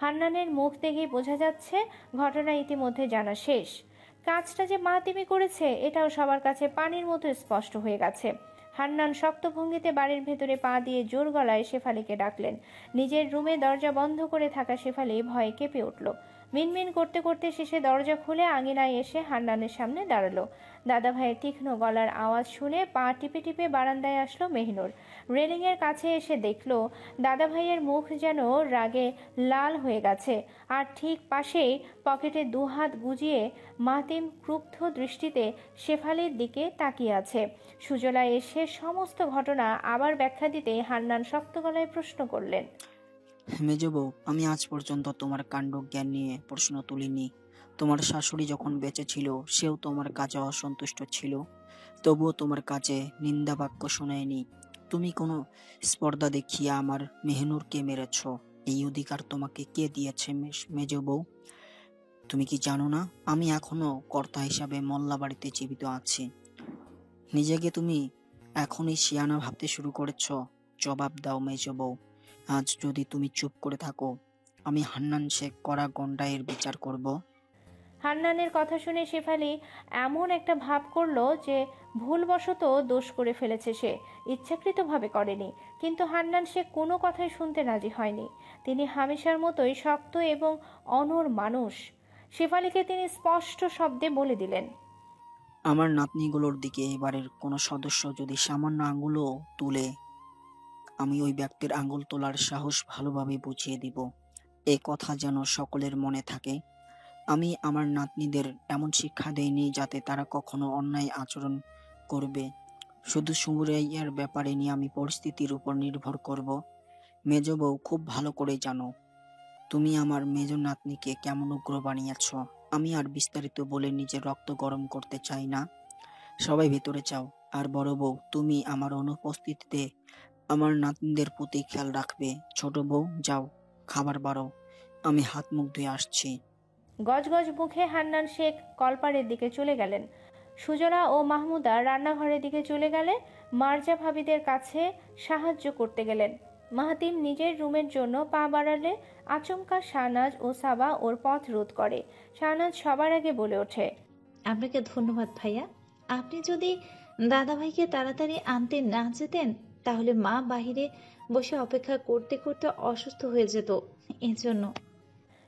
হান্নানের মুখ দেখেই বোঝা যাচ্ছে ঘটনা ইতিমধ্যে জানা শেষ। কাজটা যে মাহাতিমি করেছে এটাও সবার কাছে পানির মতো স্পষ্ট হয়ে গেছে। হান্নান শক্ত ভঙ্গিতে বাড়ির ভেতরে পা দিয়ে জোর গলায় শেফালিকে ডাকলেন। নিজের রুমে দরজা বন্ধ করে থাকা শেফালি ভয়ে কেঁপে উঠল। মিনমিন করতে করতে শেষে দরজা খুলে আঙিনায় এসে হান্নানের সামনে দাঁড়ালো। দাদা ভাইয়ের তীক্ষ্ণ গলার আওয়াজ শুনে পা টিপে টিপে বারান্দায় আসলো মেহিনুর। রেলিংয়ের কাছে এসে দেখলো দাদা ভাইয়ের মুখ যেন রাগে লাল হয়ে গেছে, আর ঠিক পাশেই পকেটে দুহাত গুজিয়ে মাতিম ক্রুব্ধ দৃষ্টিতে শেফালির দিকে তাকিয়ে আছে। সুজলা এসে সমস্ত ঘটনা আবার ব্যাখ্যা দিতে হান্নান শক্ত গলায় প্রশ্ন করলেন, মেজবউ, আমি আজ পর্যন্ত তোমার কাণ্ড জ্ঞান নিয়ে প্রশ্ন তুলিনি। তোমার শাশুড়ি যখন বেঁচে ছিল সেও তোমার কাজে অসন্তুষ্ট ছিল, তবুও তোমার কাছে নিন্দা বাক্য শোনায়নি। তুমি কোনো স্পর্ধা দেখিয়ে আমার মেহনুরকে মেরেছ। এই অধিকার তোমাকে কে দিয়েছে মেজবউ? তুমি কি জানো না আমি এখনো কর্তা হিসাবে মোল্লা বাড়িতে জীবিত আছি? নিজেকে তুমি এখনই শিয়ানা ভাবতে শুরু করেছ। জবাব দাও মেজবউ। আজ যদি তুমি চুপ করে থাকো, আমি হান্নান শেখ কড়া গন্ডায়ের বিচার করব। হান্নানের কথা শুনে শেফালি এমন একটা ভাব করলো যে ভুলবশত দোষ করে ফেলেছে সে, ইচ্ছাকৃতভাবে করেনি। কিন্তু হান্নান সে কোনো কথাই শুনতে রাজি হয়নি। তিনি হামেশার মতোই শক্ত এবং অনড় মানুষ। শেফালিকে তিনি স্পষ্ট শব্দে বলে দিলেন, আমার নাতনিগুলোর দিকে এবারের কোনো সদস্য যদি সামান্য আঙুলও তুলে, আমি ওই ব্যক্তির আঙুল তোলার সাহস ভালোভাবে বুঝিয়ে দিব। এ কথা যেন সকলের মনে থাকে। আমি আমার নাতনিদের এমন শিক্ষা দেইনি যাতে তারা কখনো অন্যায় আচরণ করবে। শুধু সুরাইয়ার ব্যাপারে নিয়ে আমি পরিস্থিতির উপর নির্ভর করব। মেজ বউ খুব ভালো করে জানো তুমি আমার মেজ নাতনিকে কেমন উগ্র বানিয়েছ। আমি আর বিস্তারিত বলে নিজের রক্ত গরম করতে চাই না। সবাই ভেতরে যাও। আর বড় বউ, তুমি আমার অনুপস্থিতিতে আমার নাতনিদের প্রতি খেয়াল রাখবে। ছোট বউ, যাও খাবার বাড়াও, আমি হাত মুখ ধুয়ে আসছি। গজগজ মুখে হান্নান শেখ কলপারের দিকে চলে গেলেন। সুজলা ও মাহমুদা রান্নাঘরের দিকে চলে গেলে মার্জা ভাবিদের কাছে সাহায্য করতে গেলেন। মাহাতিম নিজের রুমের জন্য পা বাড়ালে আচমকা শাহনাজ ও সাবা ওর পথ রোধ করে। শাহনাজ সবার আগে বলে ওঠে, আপনাকে ধন্যবাদ ভাইয়া। আপনি যদি দাদাভাইকে তাড়াতাড়ি আনতে না যেতেন তাহলে মা বাহিরে বসে অপেক্ষা করতে করতে অসুস্থ হয়ে যেত। এজন্য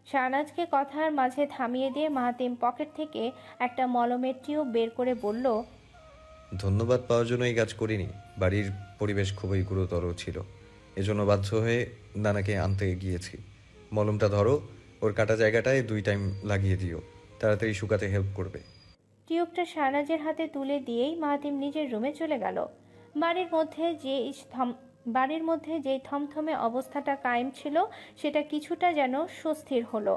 শাহনাজকে কথার মাঝে থামিয়ে দিয়ে মাহাতিম পকেট থেকে একটা মলমের টিউব বের করে বলল, ধন্যবাদ পাওয়ার জন্য এই কাজ করিনি। বাড়ির পরিবেশ খুবই গুরুতর ছিল, এজন্য বাধ্য হয়ে নানাকে আনতে গিয়েছি। মলমটা ধরো, ওর কাটা জায়গাটায় 2 টাইম লাগিয়ে দিও, তাড়াতাড়ি শুকাতে হেল্প করবে। টিউবটা শাহনাজের হাতে তুলে দিয়েই মাহাতিম নিজের রুমে চলে গেল। বাড়ির মধ্যে যেই থমথমে অবস্থাটা কায়েম ছিল সেটা কিছুটা যেন স্বস্তির হলো।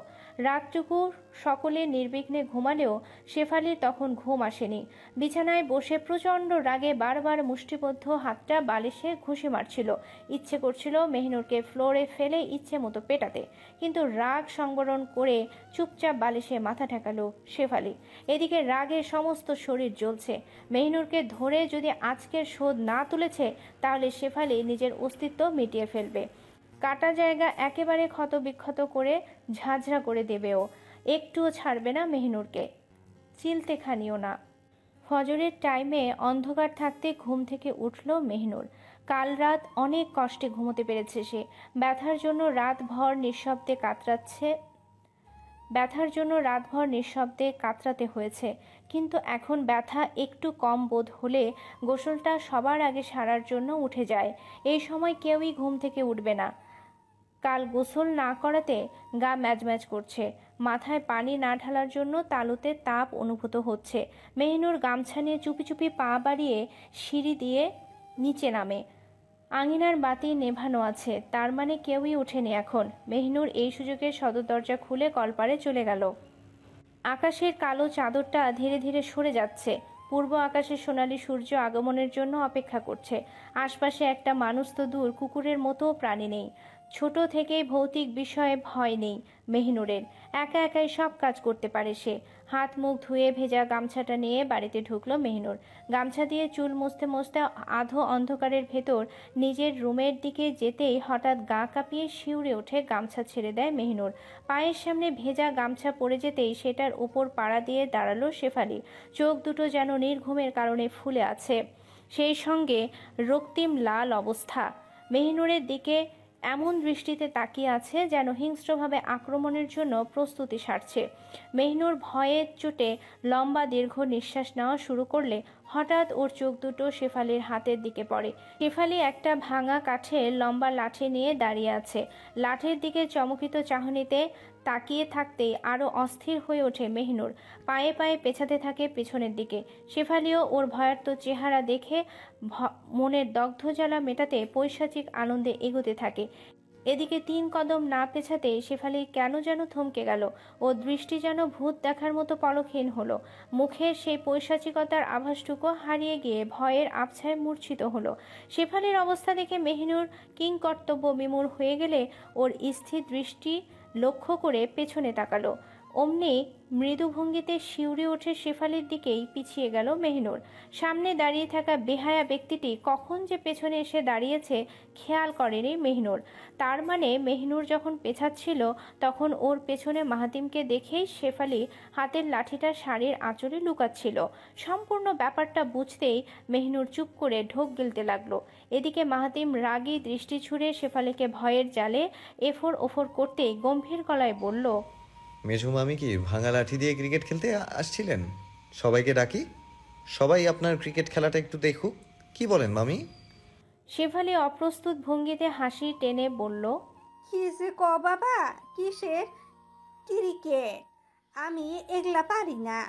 রাতটুকু সকলে নির্বিঘ্নে ঘুমালেও শেফালির তখন ঘুম আসেনি। বিছানায় বসে প্রচণ্ড রাগে বারবার মুষ্টিবদ্ধ হাতটা বালিশে ঘুষি মারছিল। ইচ্ছে করছিল মেহিনুরকে ফ্লোরে ফেলে ইচ্ছে মতো পেটাতে, কিন্তু রাগ সংবরণ করে চুপচাপ বালিশে মাথা ঠেকালো শেফালি। এদিকে রাগে সমস্ত শরীর জ্বলছে। মেহিনুরকে ধরে যদি আজকের শোধ না তুলেছে তাহলে শেফালি নিজের অস্তিত্ব মিটিয়ে ফেলবে। কাটা জায়গা একেবারে ক্ষতবিক্ষত করে ঝাঁঝরা করে দেবেও। একটুও ছাড়বে না মেহিনুরকে, চিলতেখানিও না। ফজরের টাইমে অন্ধকার থাকতে ঘুম থেকে উঠল মেহিনুর। কাল রাত অনেক কষ্টে ঘুমোতে পেরেছে সে। ব্যথার জন্য রাতভর নিঃশব্দে কাতরাতে হয়েছে। কিন্তু এখন ব্যথা একটু কম বোধ হলে গোসলটা সবার আগে সারার জন্য উঠে যায়। এই সময় কেউই ঘুম থেকে উঠবে না। কাল গোসল না করাতে গা ম্যাজম্যাজ করছে। মাথায় পানি না ঢালার জন্য তালুতে তাপ অনুভূত হচ্ছে। মেহিনুর গামছা নিয়ে চুপি চুপি পা বাড়িয়ে সিঁড়ি দিয়ে নিচে নামে। আঙিনার বাতি নেভানো আছে, তার মানে কেউই ওঠেনি এখন। মেহিনুর এই সুযোগে সদর দরজা খুলে কলপারে চলে গেল। আকাশের কালো চাদরটা ধীরে ধীরে সরে যাচ্ছে। পূর্ব আকাশে সোনালি সূর্য আগমনের জন্য অপেক্ষা করছে। আশপাশে একটা মানুষ তো দূর, কুকুরের মতো প্রাণী নেই। ছোট থেকেই ভৌতিক বিষয়ে ভয় নেই মেহিনুরের। একা একাই সব কাজ করতে পারে সে। হাত মুখ ধুয়ে ভেজা গামছাটা নিয়ে বাড়িতে ঢুকলো মেহিনুর। গামছা দিয়ে চুল মুছতে মুছতে আধো অন্ধকারের ভেতর নিজের রুমের দিকে যেতেই হঠাৎ গা কাঁপিয়ে শিউরে ওঠে। গামছা ছেড়ে দেয় মেহিনুর। পায়ের সামনে ভেজা গামছা পড়ে যেতেই সেটার উপর পাড়া দিয়ে দাঁড়ালো শেফালি। চোখ দুটো যেন নির্ঘুমের কারণে ফুলে আছে, সেই সঙ্গে রক্তিম লাল অবস্থা। মেহিনুরের দিকে এমন দৃষ্টিতে তাকিয়ে আছে যেন হিংস্রভাবে আক্রমণের জন্য প্রস্তুতি সারছে। মেহিনুর ভয়ের চোটে লম্বা দীর্ঘ নিঃশ্বাস নেওয়া শুরু করলে হঠাৎ ওর চোখ দুটো শেফালির হাতের দিকে পড়ে। শেফালি একটা ভাঙা কাঠের লম্বা লাঠি নিয়ে দাঁড়িয়ে আছে। লাঠির দিকে চমকিত চাহনিতে তাকিয়ে থাকতেই আরও অস্থির হয়ে ওঠে মেহিনুর। পায়ে পায়ে পেছাতে থাকে পেছনের দিকে। শেফালিও ওর ভয়ার্ত চেহারা দেখে মনের দগ্ধ জ্বালা মেটাতে পৈশাচিক আনন্দে এগোতে থাকে। এদিকে 3 কদম না পেছাতে শেফালি কেন যেন থমকে গেল। ও দৃষ্টি যেন ভূত দেখার মতো পলকহীন হলো। মুখের সেই পৈশাচিকতার আভাসটুকু হারিয়ে গিয়ে ভয়ের আবছায় মূর্ছিত হলো। শেফালির অবস্থা দেখে মেহিনুর কিংকর্তব্য বিমূঢ় হয়ে গেলে ওর স্থির দৃষ্টি লক্ষ্য করে পেছনে তাকালো। অমনি মৃদু ভঙ্গিতে শিউরে ওঠে শেফালির দিকেই পিছিয়ে গেল মেহিনুর। সামনে দাঁড়িয়ে থাকা বেহায়া ব্যক্তিটি কখন যে পেছনে এসে দাঁড়িয়েছে খেয়াল করেনি মেহিনুর। তার মানে মেহিনুর যখন পেছাচ্ছিল তখন ওর পেছনে মাহাতিমকে দেখেই শেফালি হাতের লাঠিটা শাড়ির আঁচলে লুকাচ্ছিল। সম্পূর্ণ ব্যাপারটা বুঝতেই মেহিনুর চুপ করে ঢোক গিলতে লাগলো। এদিকে মাহাতিম রাগী দৃষ্টি ছুড়ে শেফালিকে ভয়ের জালে এফোর ওফর করতেই গম্ভীর গলায় বলল, মেঝু মামি কি ভাঙা লাঠি দিয়ে ক্রিকেট খেলতে আসছিলেন? সবাইকে ডাকি, সবাই আপনার ক্রিকেট খেলাটা একটু দেখুক। কি বলেন মামি? শেফালি অপ্রস্তুত ভঙ্গিতে হাসি টেনে বলল, কি যে ক বাবা, কিসের ক্রিকেট? আমি এগুলা পারি না।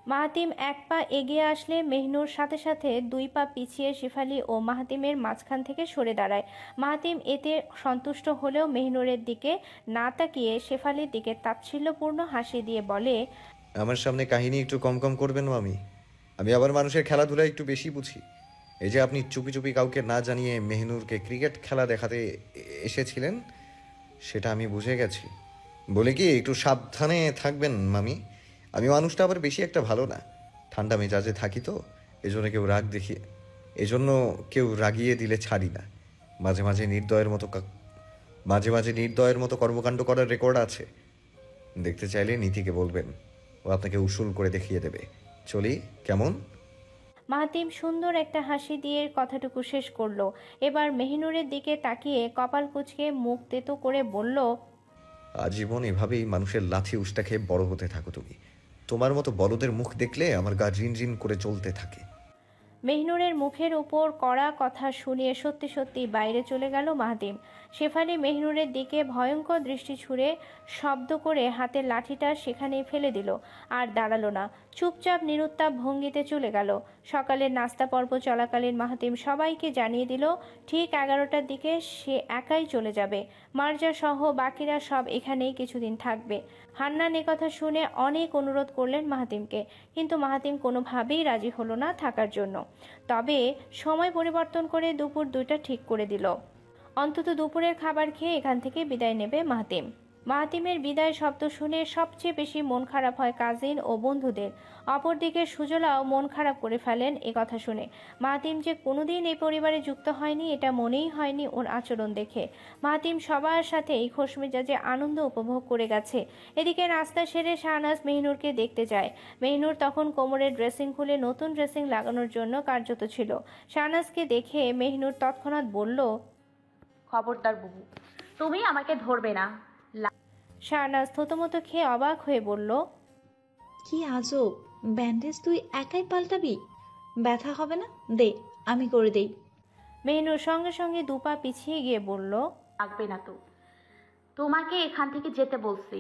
মাহাতিম 1 পা এগিয়ে আসলে মেহিনুর সাথে সাথে 2 পা পিছিয়ে শেফালি ও মাহাতিমের মাঝখান থেকে সরে দাঁড়ায়। মাহাতিম এতে সন্তুষ্ট হলেও মেহিনুরের দিকে না তাকিয়ে শেফালির দিকে তাচ্ছিল্যপূর্ণ হাসি দিয়ে বলে, আমার সামনে কাহিনী একটু কম কম করবেন মামি। আমি আবার মানুষের খেলাধুলা একটু বেশি বুঝি। এই যে আপনি চুপি চুপি কাউকে না জানিয়ে মেহিনুরকে ক্রিকেট খেলা দেখাতে এসেছিলেন, সেটা আমি বুঝে গেছি। বলে কি একটু সাবধানে থাকবেন মামি। আমি মানুষটা আবার বেশি একটা ভালো না, ঠান্ডা মেজাজে থাকি তো, এজন্য কেউ রাগিয়ে দিলে ছাড়ি না। মাঝে মাঝে নির্দয়ের মতো কর্মকাণ্ড করার রেকর্ড আছে। দেখতে চাইলে নীতিকে বলবেন, ও আপনাকে উসুল করে দেখিয়ে দেবে। চলি কেমন? মাহাতিম সুন্দর একটা হাসি দিয়ে কথাটুকু শেষ করলো। এবার মেহিনুরের দিকে তাকিয়ে কপাল কুঁচকে মুখ তেতো করে বলল, আজীবন এভাবেই মানুষের লাথি উষ্টা খেয়ে বড় হতে থাকো তুমি। তোমার মতো বলদের মুখ দেখলে আমার গা রিন রিন করে চলতে থাকে। মেহিনুরের মুখের উপর কড়া কথা শুনিয়ে সত্যি সত্যি বাইরে চলে গেল মাহাতিম। শেফালি মেহিনুরের দিকে ভয়ঙ্কর দৃষ্টি ছুড়ে শব্দ করে হাতের লাঠিটা সেখানেই ফেলে দিল। আর দাঁড়ালো না, চুপচাপ নিরুত্তাপ ভঙ্গিতে চলে গেল। সকালের নাস্তা পর্ব চলাকালীন মাহাতিম সবাইকে জানিয়ে দিল ঠিক 11টার দিকে সে একাই চলে যাবে। মার্জা সহ বাকিরা সব এখানেই কিছুদিন থাকবে। হান্নান কথা শুনে অনেক অনুরোধ করলেন মাহাতিমকে, কিন্তু মাহাতিম কোনোভাবেই রাজি হলো না থাকার জন্য। তবে সময় পরিবর্তন করে দুপুর 2টা ঠিক করে দিল। অন্তত দুপুরের খাবার খেয়ে এখান থেকে বিদায় নেবে মাহাতিম। মাহাতিমের বিদায় শব্দ শুনে সবচেয়ে বেশি মন খারাপ হয় কাজিন ও বন্ধুদের। অপরদিকে সুজলাও মন খারাপ করে ফেলেন এ কথা শুনে। মাহাতিম যে কোনোদিন এই পরিবারে যুক্ত হয়নি এটা মনেই হয়নি ওর আচরণ দেখে। মাহাতিম সবার সাথেই খোশমেজাজে আনন্দ উপভোগ করে গেছে। এদিকে নাস্তা সেরে শাহনাজ মেহিনুরকে দেখতে যায়। মেহিনুর তখন কোমরের ড্রেসিং খুলে নতুন ড্রেসিং লাগানোর জন্য কার্যত ছিল। শাহনাজকে দেখে মেহিনুর তৎক্ষণাৎ বলল, খবরদার বুবু, তুমি আমাকে ধরবে না। শাহনাজ থতমত খেয়ে অবাক হয়ে বলল, কি আজব, ব্যান্ডেজ তুই একাই পাল্টাবি? ব্যথা হবে না? দে, আমি করে দেই। মেহিনুর সঙ্গে সঙ্গে 2 পা পিছিয়ে গিয়ে বলল, লাগবে না তো, তোমাকে এখান থেকে যেতে বলছি।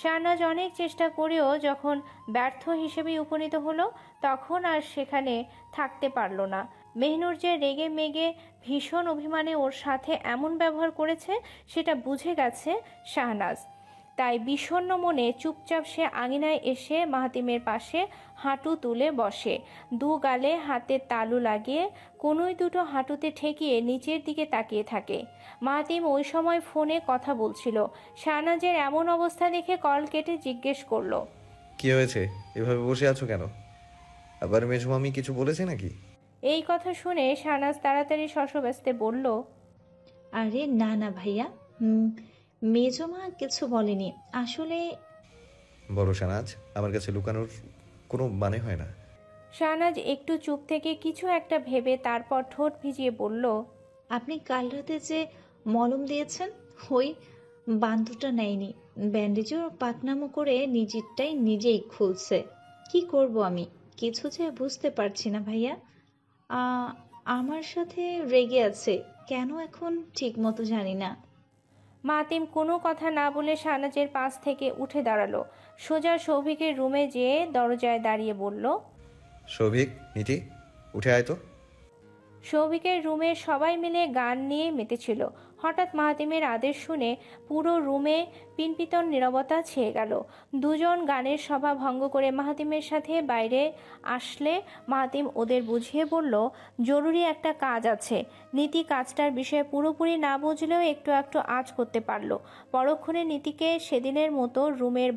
শাহনাজ অনেক চেষ্টা করেও যখন ব্যর্থ হিসেবে উপনীত হলো তখন আর সেখানে থাকতে পারল না। মেহিনুর যে রেগে মেগে ভীষণ অভিমানে ওর সাথে এমন ব্যবহার করেছে সেটা বুঝে গেছে শাহনাজ। তাই বিষণ্ণ মনে চুপচাপ সে আঙিনায় এসে মাহাতিমের পাশে হাঁটু তুলে বসে। দু গালে হাতের তালু লাগিয়ে কোনোই দুটো হাঁটুতে ঠেকিয়ে নিচের দিকে তাকিয়ে থাকে। মাহাতিম ওই সময় ফোনে কথা বলছিল। শাহনাজের এমন অবস্থা দেখে কল কেটে জিজ্ঞেস করলো, কি হয়েছে, এভাবে বসে আছো কেন? আবার মেজো মামি কিছু বলেছে নাকি? এই কথা শুনে শাহনাজ তাড়াতাড়ি শশব্যস্তে বলল, আরে না না ভাইয়া, মেজমা কিছু বলেনি আসলে। বড় শাহনাজ, আমার কাছে লুকানোর কোনো মানে হয় না। শাহনাজ একটু চুপ থেকে কিছু একটা ভেবে তারপর ঠোঁট ভিজিয়ে বলল, আপনি কাল রাতে যে মলম দিয়েছেন ওই বান্ধুটা নেয়নি, ব্যান্ডেজও পাকনামো করে নিজেরটাই নিজেই খুলছে। কি করব আমি কিছু যে বুঝতে পারছি না ভাইয়া। আমার সাথে রেগে আছে কেন এখন ঠিক মতো জানি না। মাতিম কোনো কথা না বলে শাহনাজের পাশ থেকে উঠে দাঁড়ালো। সোজা সৌভিকের রুমে যেয়ে দরজায় দাঁড়িয়ে বলল, সৌভিক, নীতি, উঠে আয় তো। সৌভিকের রুমে সবাই মিলে গান নিয়ে মেতেছিল। হঠাৎ মাহাতিমের আদেশ শুনে পুরো রুমে পিনপিতন নীরবতা ছেয়ে গেল। দুজন গানের সভা ভঙ্গ করে মাহাতিমের সাথে বাইরে আসলে মাহাতিম ওদের বুঝিয়ে বলল, জরুরি একটা কাজ আছে। নীতি কাজটার বিষয়ে পুরোপুরি না বুঝলেও একটু একটু আঁচ করতে পারল। পরক্ষণে নীতিকে সেদিনের মতো রুমের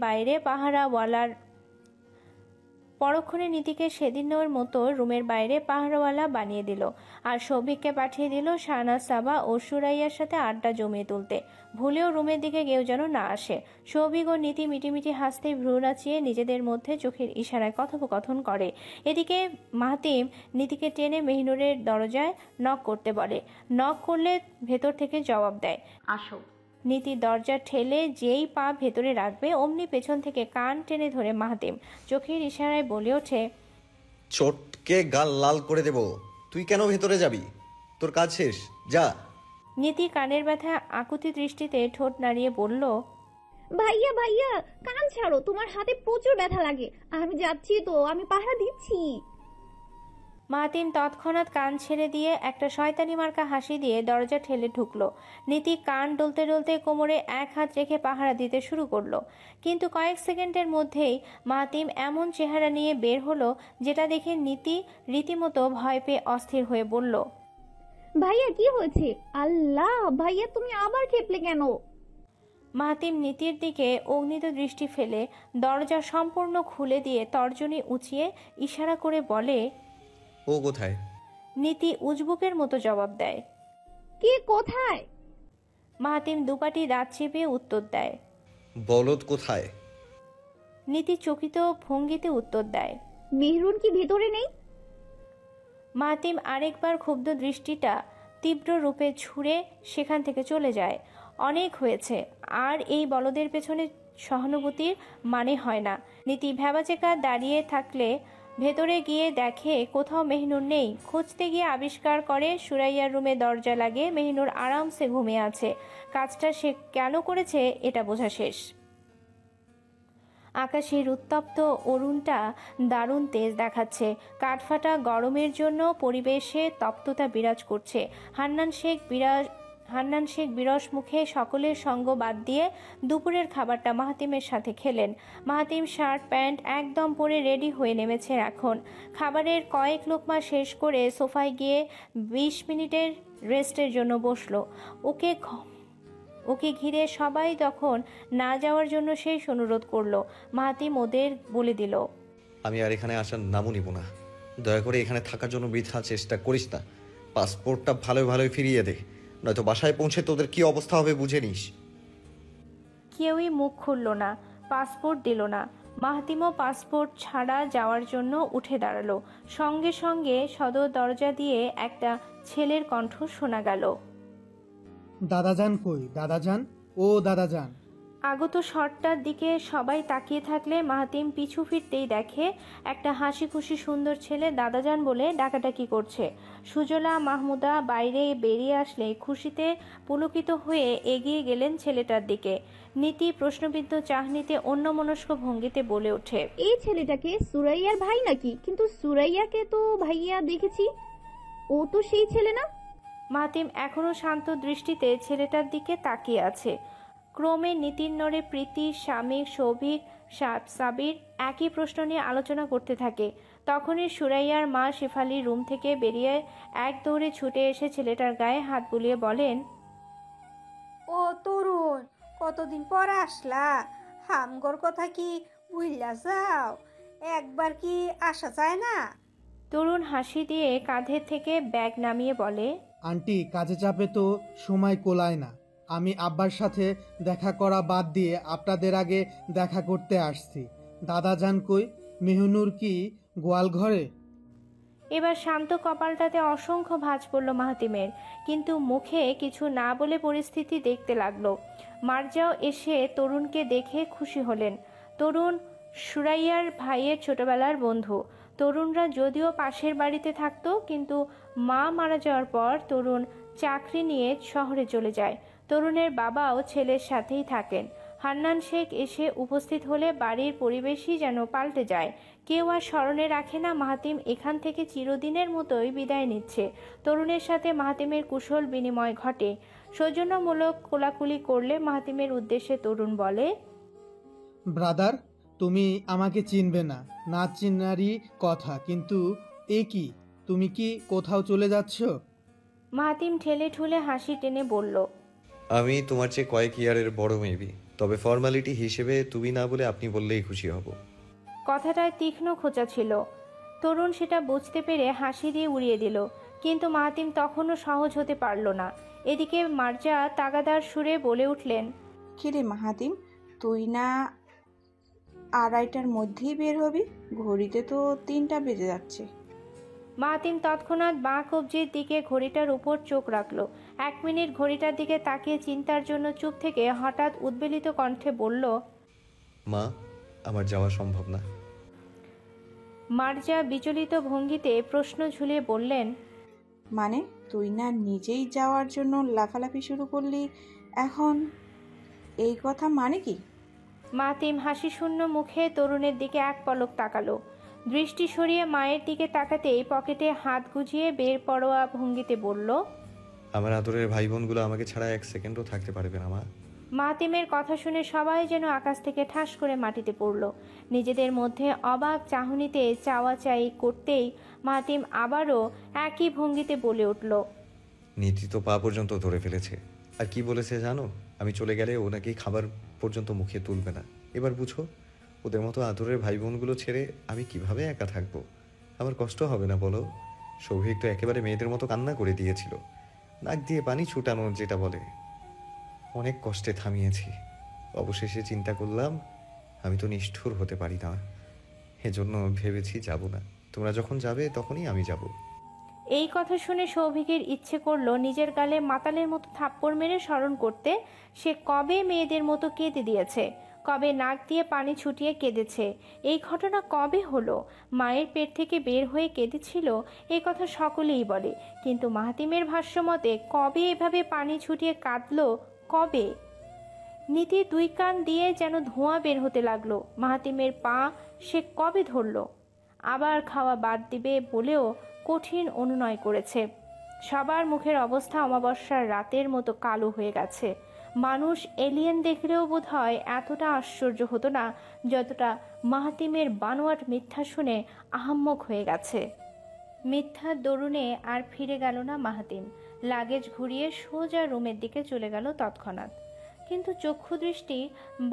বাইরে পাহারাওয়ালা বানিয়ে দিল আর সৌভিককে পাঠিয়ে দিল শাহনাজ, সাবা ও সুরাইয়ার সাথে আড্ডা জমিয়ে তুলতে। ভুলেও রুমের দিকে কেউ যেন না আসে। সৌভিক ও নীতি মিটিমিটি হাসতে ভ্রু নাচিয়ে নিজেদের মধ্যে চোখের ইশারায় কথোপকথন করে। এদিকে মাহাতিম নীতিকে টেনে মেহিনুরের দরজায় নক করতে বলে। নক করলে ভেতর থেকে জবাব দেয়। আসো। নীতি দরজা ঠেলে যেই পা ভেতরে রাখবে অমনি পেছন থেকে কান টেনে ধরে মাহাতিম চোখের ইশারায় বলে ওঠে, চটকে গাল লাল করে দেব। তুই কেন ভেতরে যাবি? তোর কাজ শেষ, যা। নীতি কানের ব্যথা আকুতি দৃষ্টিতে ঠোঁট নাড়িয়ে বলল, ভাইয়া ভাইয়া কান ছাড়ো, তোমার হাতে প্রচুর ব্যথা লাগে। আমি যাচ্ছি তো, আমি পাহারা দিচ্ছি। মাহাতিম তৎক্ষণাৎ কান ছেড়ে দিয়ে একটা শয়তানি মার্কা হাসি দিয়ে দরজা ঠেলে ঢুকলো। নীতি কান ডলতে ডলতে কোমরে এক হাত রেখে পাহারা দিতে শুরু করলো। কিন্তু কয়েক সেকেন্ডের মধ্যেই মাহাতিম এমন চেহারা নিয়ে বের হলো যেটা দেখে নীতি রীতিমতো ভয় পেয়ে অস্থির হয়ে বলল, ভাইয়া কি হয়েছে? আল্লাহ ভাইয়া তুমি আবার খেপলে কেন? মাহাতিম নীতির দিকে অগ্নিত দৃষ্টি ফেলে দরজা সম্পূর্ণ খুলে দিয়ে তর্জনী উঁচিয়ে ইশারা করে বলে, ও কোথায়? নীতি উজবুকের মতো জবাব দেয়। কে কোথায়? মাহাতিম দুপাটি দাঁত চেপে উত্তর দেয়। বলদ কোথায়? নীতি চকিত ভঙ্গিতে উত্তর দেয়। মেহরুন কি ভেতরে নেই? মাহাতিম আরেকবার ক্ষুব্ধ দৃষ্টিটা তীব্র রূপে ছুঁড়ে সেখান থেকে চলে যায়। অনেক হয়েছে, আর এই বলদের পেছনে সহানুভূতির মানে হয় না। নীতি ভ্যাবাচেকা দাঁড়িয়ে থাকলে ভেতরে গিয়ে দেখে কোথাও মেহনুর নেই। খুঁজতে গিয়ে আবিষ্কার করে সুরাইয়ার রুমে দরজা লাগিয়ে মেহনুর আরামসে ঘুমিয়ে আছে। কাজটা সে কেন করেছে এটা বোঝা শেষ। আকাশের উত্তপ্ত অরুণটা দারুণ তেজ দেখাচ্ছে। কাঠফাটা গরমের জন্য পরিবেশে তপ্ততা বিরাজ করছে। হান্নান শেখ বিরস মুখে সকলের সঙ্গ বাদ দিয়ে দুপুরের খাবারটা মাহাতিমের সাথে খেলেন। মাহাতিম শার্ট প্যান্ট একদম পরে রেডি হয়ে নেমেছে এখন। খাবারের কয়েক লোকমা শেষ করে সোফায় গিয়ে 20 মিনিটের রেস্টের জন্য বসলো। ওকে ঘিরে সবাই তখন না যাওয়ার জন্য শেষ অনুরোধ করলো। মাহাতিম ওদের বলে দিল, আমি আর এখানে আসার নামও নিব না। দয়া করে এখানে থাকার জন্য বৃথা চেষ্টা করিস না। পাসপোর্টটা ভালোই ফিরিয়ে দে, নয়তো বাসায় পৌঁছে তোদের কি অবস্থা হবে বুঝে নিস। কেউই মুখ খুলল না, পাসপোর্ট দিল না। মাহাতিমও পাসপোর্ট ছাড়া যাওয়ার জন্য উঠে দাঁড়ালো। সঙ্গে সঙ্গে সদর দরজা দিয়ে একটা ছেলের কণ্ঠ শোনা গেল, দাদাজান কই? দাদাজান, ও দাদাজান। আগত শটটার দিকে সবাই তাকিয়ে থাকলে মাহাতিম পিছু ফিরতেই দেখে একটা হাসি খুশি সুন্দর ছেলে দাদাজান বলে ডাকাডাকি করছে। সুজলা মাহমুদা বাইরে বেরিয়ে আসলে খুশিতে পুলকিত হয়ে এগিয়ে গেলেন ছেলেটার দিকে। নীতি প্রশ্নবিদ্ধ চাহনিতে অন্যমনস্ক ভঙ্গিতে বলে ওঠে, এই ছেলেটাকে সুরাইয়ার ভাই নাকি? কিন্তু সুরাইয়াকে তো ভাইয়া দেখেছি, ও তো সেই ছেলে না? মাহাতিম এখনো শান্ত দৃষ্টিতে ছেলেটার দিকে তাকিয়ে আছে। ক্রমে নীতির নড়ে প্রীতি, শামিক, সৌভিক, সাবির একই প্রশ্ন নিয়ে আলোচনা করতে থাকে। তখনই সুরাইয়ার মা শেফালি রুম থেকে বেরিয়ে এক দৌড়ে ছুটে এসে ছেলেটার গায়ে হাত বুলিয়ে বলেন, ও তরুণ, কতদিন পর আসলা? হামগর কথা কি বুঝলা যাও? একবার কি আসা যায় না? তরুণ হাসি দিয়ে কাঁধের থেকে ব্যাগ নামিয়ে বলে, আন্টি, কাজে চাপে তো সময় কোলায় না। আমি আব্বার সাথে দেখা করা বাদ দিয়ে আপনাদের আগে দেখা করতে আসছি। দাদাজান কই? মেহনুর কি গোয়াল ঘরে? এবার শান্ত কপালটাতে অসংখ্য ভাঁজ পড়ল মাহাতিমের, কিন্তু মুখে কিছু না বলে পরিস্থিতি দেখতে লাগলো। মার্জাও এসে তরুণকে দেখে খুশি হলেন। তরুণ সুরাইয়ার ভাইয়ের ছোটবেলার বন্ধু। তরুণরা যদিও পাশের বাড়িতে থাকতো, কিন্তু মা মারা যাওয়ার পর তরুণ চাকরি নিয়ে শহরে চলে যায়। তরুণের বাবাও ছেলের সাথেই থাকেন। হান্নান শেখ এসে উপস্থিত হলে বাড়ির পরিবেশই যেন পাল্টে যায়। কেউ আর স্মরণে রাখে না মাহাতিম এখান থেকে চিরদিনের মতোই বিদায় নিচ্ছে। তরুণের সাথে মাহাতিমের কুশল বিনিময় ঘটে। সৌজন্যমূলক কোলাকুলি করলে মাহাতিমের উদ্দেশ্যে তরুণ বলে, ব্রাদার, তুমি আমাকে চিনবে না, না চিনারই কথা, কিন্তু এ কি, তুমি কি কোথাও চলে যাচ্ছ? মাহাতিম ঠেলে ঠুলে হাসি টেনে বলল, আমি তোমার চেয়ে কয়েক ইয়ারের বড় মেবি, তবে ফর্মালিটি হিসেবে তুমি না বলে আপনি বললেই খুশি হব। কথাটায় তীক্ষ্ণ খোঁচা ছিল। তরুণ সেটা বুঝতে পেরে হাসি দিয়ে উড়িয়ে দিল, কিন্তু মাহাতিম তখনও সহজ হতে পারল না। এদিকে মার্জা তাগাদার সুরে বলে উঠলেন, কিরে মাহাতিম, তুই না 2:30টার মধ্যেই বের হবি? ঘড়িতে তো 3টা বেজে যাচ্ছে। মাহাতিম তৎক্ষণাৎ বাঁ কবজির দিকে ঘড়িটার উপর চোখ রাখল। 1 মিনিট ঘড়িটার দিকে তাকিয়ে চিন্তার জন্য চুপ থেকে হঠাৎ উদ্বেলিত কণ্ঠে বলল, মা, আমার যাওয়া সম্ভব না। মার্জা বিচলিত ভঙ্গিতে প্রশ্ন ঝুলিয়ে বললেন, মানে তুই না নিজেই যাওয়ার জন্য লাফালাফি শুরু করলি, এখন এই কথা মানে কি? মাহাতিম হাসি শূন্য মুখে তরুণের দিকে এক পলক তাকালো। দৃষ্টি সরিয়ে মায়ের দিকে তাকাতেই পকেটে হাত গুজিয়ে বের পরোয়া ভঙ্গিতে বলল, আমার আদরের ভাই বোনগুলো আমাকে ছাড়া 1 সেকেন্ডও থাকতে পারবে না মা। মাহাতিমের কথা শুনে সবাই যেন আকাশ থেকে ঠাস করে মাটিতে পড়ল। নিজেদের মধ্যে অবাক চাহনিতে চাওয়াচাই করতেই মাহাতিম আবারও একই ভঙ্গিতে বলে উঠল, নীতি তো পা পর্যন্ত ধরে ফেলেছে। আর কি বলেছে জানো? আমি চলে গেলে ও নাকি খাবার পর্যন্ত মুখে তুলবে না। এবার বুঝো, ওদের মতো আদরের ভাই বোনগুলো ছেড়ে আমি কিভাবে একা থাকবো? আমার কষ্ট হবে না বলো? সৌভিক তো একেবারে মেয়েদের মতো কান্না করে দিয়েছিল, নাক দিয়ে পানি ছুটানো যেটা বলে। অনেক কষ্টে থামিয়েছি। অবশেষে চিন্তা করলাম আমি তো নিষ্ঠুর হতে পারি না, এজন্য ভেবেছি যাব না। তোমরা যখন যাবে তখনই আমি যাব। এই কথা শুনে সৌভিকের ইচ্ছে করলো নিজের গালে মাতালের মতো থাপ্পড় মেরে স্মরণ করতে। সে কবে মেয়েদের মতো কেঁদে দিয়েছে, কবে নাক দিয়ে পানি ছুটিয়ে কেঁদেছে। এই ঘটনা কবে হলো? মায়ের পেট থেকে বের হয়ে কেঁদেছিল, এই কথা সকলেই বলে, কিন্তু মাহাতিমের ভাষ্যমতে কবে এভাবে পানি ছুটিয়ে কাঁদলো, কবে? নীতির 2 কান দিয়ে যেন ধোঁয়া বের হতে লাগলো। মাহাতিমের পা সে কবে ধরলো? আবার খাওয়া বাদ দিবে বলেও কঠিন অনুনয় করেছে। সবার মুখের অবস্থা অমাবস্যার রাতের মতো কালো হয়ে গেছে। মানুষ এলিয়েন দেখলেও বোধহয় এতটা আশ্চর্য হতো না যতটা মাহাতিমের বানোয়াট মিথ্যা শুনে আহাম্মক হয়ে গেছে। মিথ্যার দরুনে আর ফিরে গেল না মাহাতিম। লাগেজ ঘুরিয়ে সোজা রুমের দিকে চলে গেল তৎক্ষণাৎ। কিন্তু চক্ষুদৃষ্টি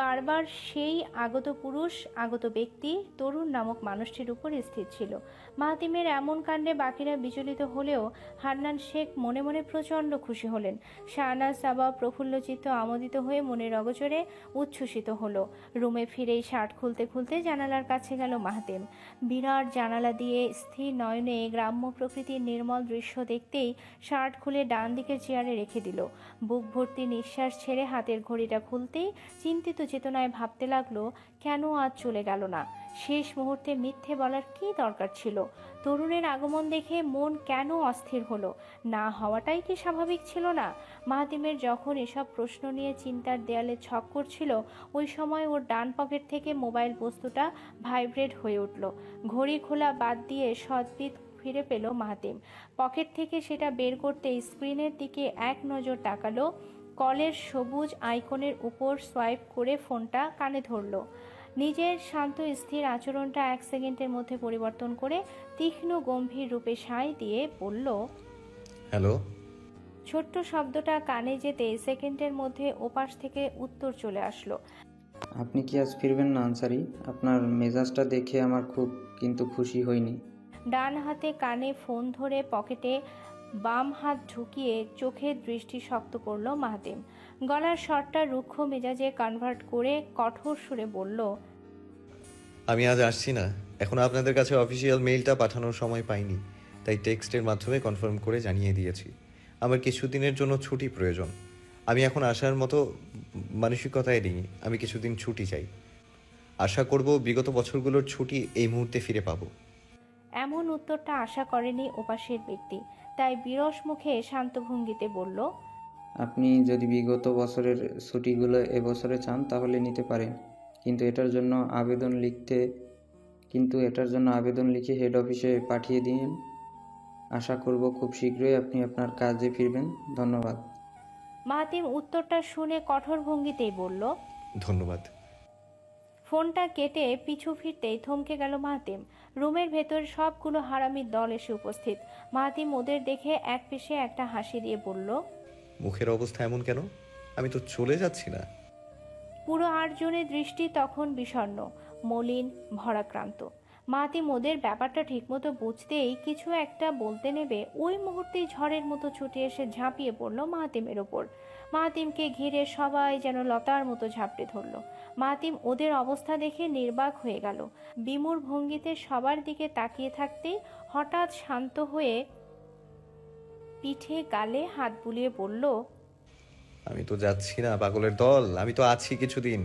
বারবার সেই আগত পুরুষ, আগত ব্যক্তি, তরুণ নামক মানুষটির উপর স্থির ছিল। মাহাতিমের এমন কাণ্ডে বাকিরা বিচলিত হলেও হান্নান শেখ মনে মনে প্রচণ্ড খুশি হলেন। শাহনাজ সাবা প্রফুল্লচিত্ত আমোদিত হয়ে মনের অগোচরে উচ্ছ্বসিত হলো। রুমে ফিরেই শার্ট খুলতে খুলতে জানালার কাছে গেল মাহাতিম। বিরাট জানালা দিয়ে স্থির নয়নে গ্রাম্য প্রকৃতির নির্মল দৃশ্য দেখতেই শার্ট খুলে ডান দিকের চেয়ারে রেখে দিল। বুক ভর্তি নিঃশ্বাস ছেড়ে হাতের ঘড়িটা খুলতেই চিন্তিত চেতনায় ভাবতে লাগলো, কেন আজ চলে গেল না? শেষ মুহূর্তে মিথ্যে বলার কি দরকার ছিল? তরুণের আগমন দেখে মন কেন অস্থির হলো? না হওয়াটাই কি স্বাভাবিক ছিল না? মাহাতিমের যখন এসব প্রশ্ন নিয়ে চিন্তার দেয়ালে ছক করছিল, ওই সময় ওর ডান পকেট থেকে মোবাইল বস্তুটা ভাইব্রেট হয়ে উঠল। ঘড়ি খোলা বাদ দিয়ে সদ্বিত ফিরে পেল মাহাতিম। পকেট থেকে সেটা বের করতেই স্ক্রিনের দিকে এক নজর তাকালো। কলের সবুজ আইকনের উপর সোয়াইপ করে ফোনটা কানে ধরল। নিজের শান্ত স্থির আচরণটা 1 সেকেন্ডের মধ্যে পরিবর্তন করে তীক্ষ্ণ গম্ভীর রূপে সায় দিয়ে বলল, হ্যালো। ছোট্ট শব্দটা কানে যেতে সেকেন্ডের মধ্যে ওপাশ থেকে উত্তর চলে আসলো, আপনি কি আজ ফিরবেন না আনসারি? আপনার মেজাজটা দেখে আমার কিন্তু খুশি হয়নি। ডান হাতে কানে ফোন ধরে পকেটে বাম হাত ঢুকিয়ে চোখের দৃষ্টি শক্ত করলো মাহতিম। গলার স্বরটা রুক্ষ মেজাজে কনভার্ট করে কঠোর সুরে বলল, আমি আজ আসছি না। এখন আপনাদের কাছে অফিসিয়াল মেইলটা পাঠানোর সময় পাইনি, তাই টেক্সটের মাধ্যমে কনফার্ম করে জানিয়ে দিয়েছি আমার কিছুদিনের জন্য ছুটি প্রয়োজন। আমি এখন আসার মতো মানসিকতায় নেই। আমি কিছুদিন ছুটি চাই। আশা করব বিগত বছরগুলোর ছুটি এই মুহূর্তে ফিরে পাবো। এমন উত্তরটা আশা করেনি ওপাশের ব্যক্তি, তাই বিরস মুখে শান্ত ভঙ্গিতে বলল, আপনি যদি বিগত বছরের ছুটিগুলো এবছরে চান তাহলে নিতে পারেন, কিন্তু এটার জন্য আবেদন লিখে হেড অফিসে পাঠিয়ে দিন। আশা করব খুব শীঘ্রই আপনি আপনার কাজে ফিরবেন। ধন্যবাদ। মাহতিম উত্তরটা শুনে কঠোর ভঙ্গিতেই বলল, ধন্যবাদ। ফোনটা কেটে পিছু ফিরতেই থমকে গেল মাহতিম। রুমের ভেতর সবগুলো হারামির দল এসে উপস্থিত। মাহতিম ওদের দেখে এক পেশে একটা হাসি দিয়ে বলল, মুখের অবস্থা এমন কেন? আমি তো চলে যাচ্ছি না। পুরো 8 জনের দৃষ্টি তখন বিষণ্ণ, মলিন, ভরাক্রান্ত। মাহতিম ওদের ব্যাপারটা ঠিকমতো বুঝতেই কিছু একটা বলতে নেবে ওই মুহূর্তেই ঝড়ের মতো ছুটে এসে ঝাঁপিয়ে পড়ল মাহতিমের ওপর। মাহতিমকে ঘিরে সবাই যেন লতার মতো ঝাপটে ধরল। মাহতিম ওদের অবস্থা দেখে নির্বাক হয়ে গেল। বিমূঢ় ভঙ্গিতে সবার দিকে তাকিয়ে থাকতেই হঠাৎ শান্ত হয়ে পিঠে গালে হাত বুলিয়ে বলল, আমি তো যাচ্ছি না পাগলের দল। আমি তো আছি কিছুদিন।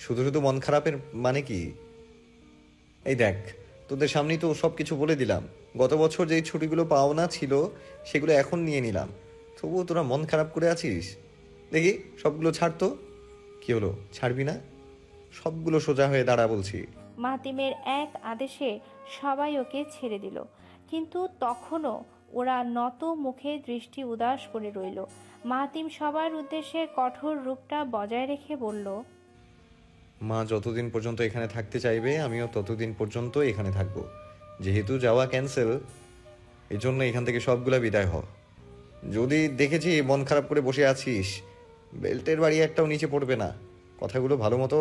শুধু শুধু মন খারাপের মানে কি? এই দেখ, তোদের সামনেই তো সব কিছু বলে দিলাম। গত বছর যেই ছুটিগুলো পাওনা ছিল সেগুলো এখন নিয়ে নিলাম। তবুও তোরা মন খারাপ করে আছিস। দেখি সবগুলো ছাড়তো। কি হলো, ছাড়বি না? সবগুলো সোজা হয়ে দাঁড়া বলছি। মাহতিমের এক আদেশে সবাই ওকে ছেড়ে দিল, কিন্তু তখনও ওরা নত মুখে দৃষ্টি উদাস করে রইল। মাহতিম সবার উদ্দেশ্যে কঠোর রূপটা বজায় রেখে বলল, মা যতদিন পর্যন্ত এখানে থাকতে চাইবে আমিও ততদিন পর্যন্ত এখানে থাকবো। যেহেতু যাওয়া ক্যান্সেল, এই জন্য এখান থেকে সবগুলা বিদায় হ। যদি দেখেছি মন খারাপ করে বসে আছিস, বেল্টের বাড়ি একটাও নিচে পড়বে না। কথাগুলো ভালো মতো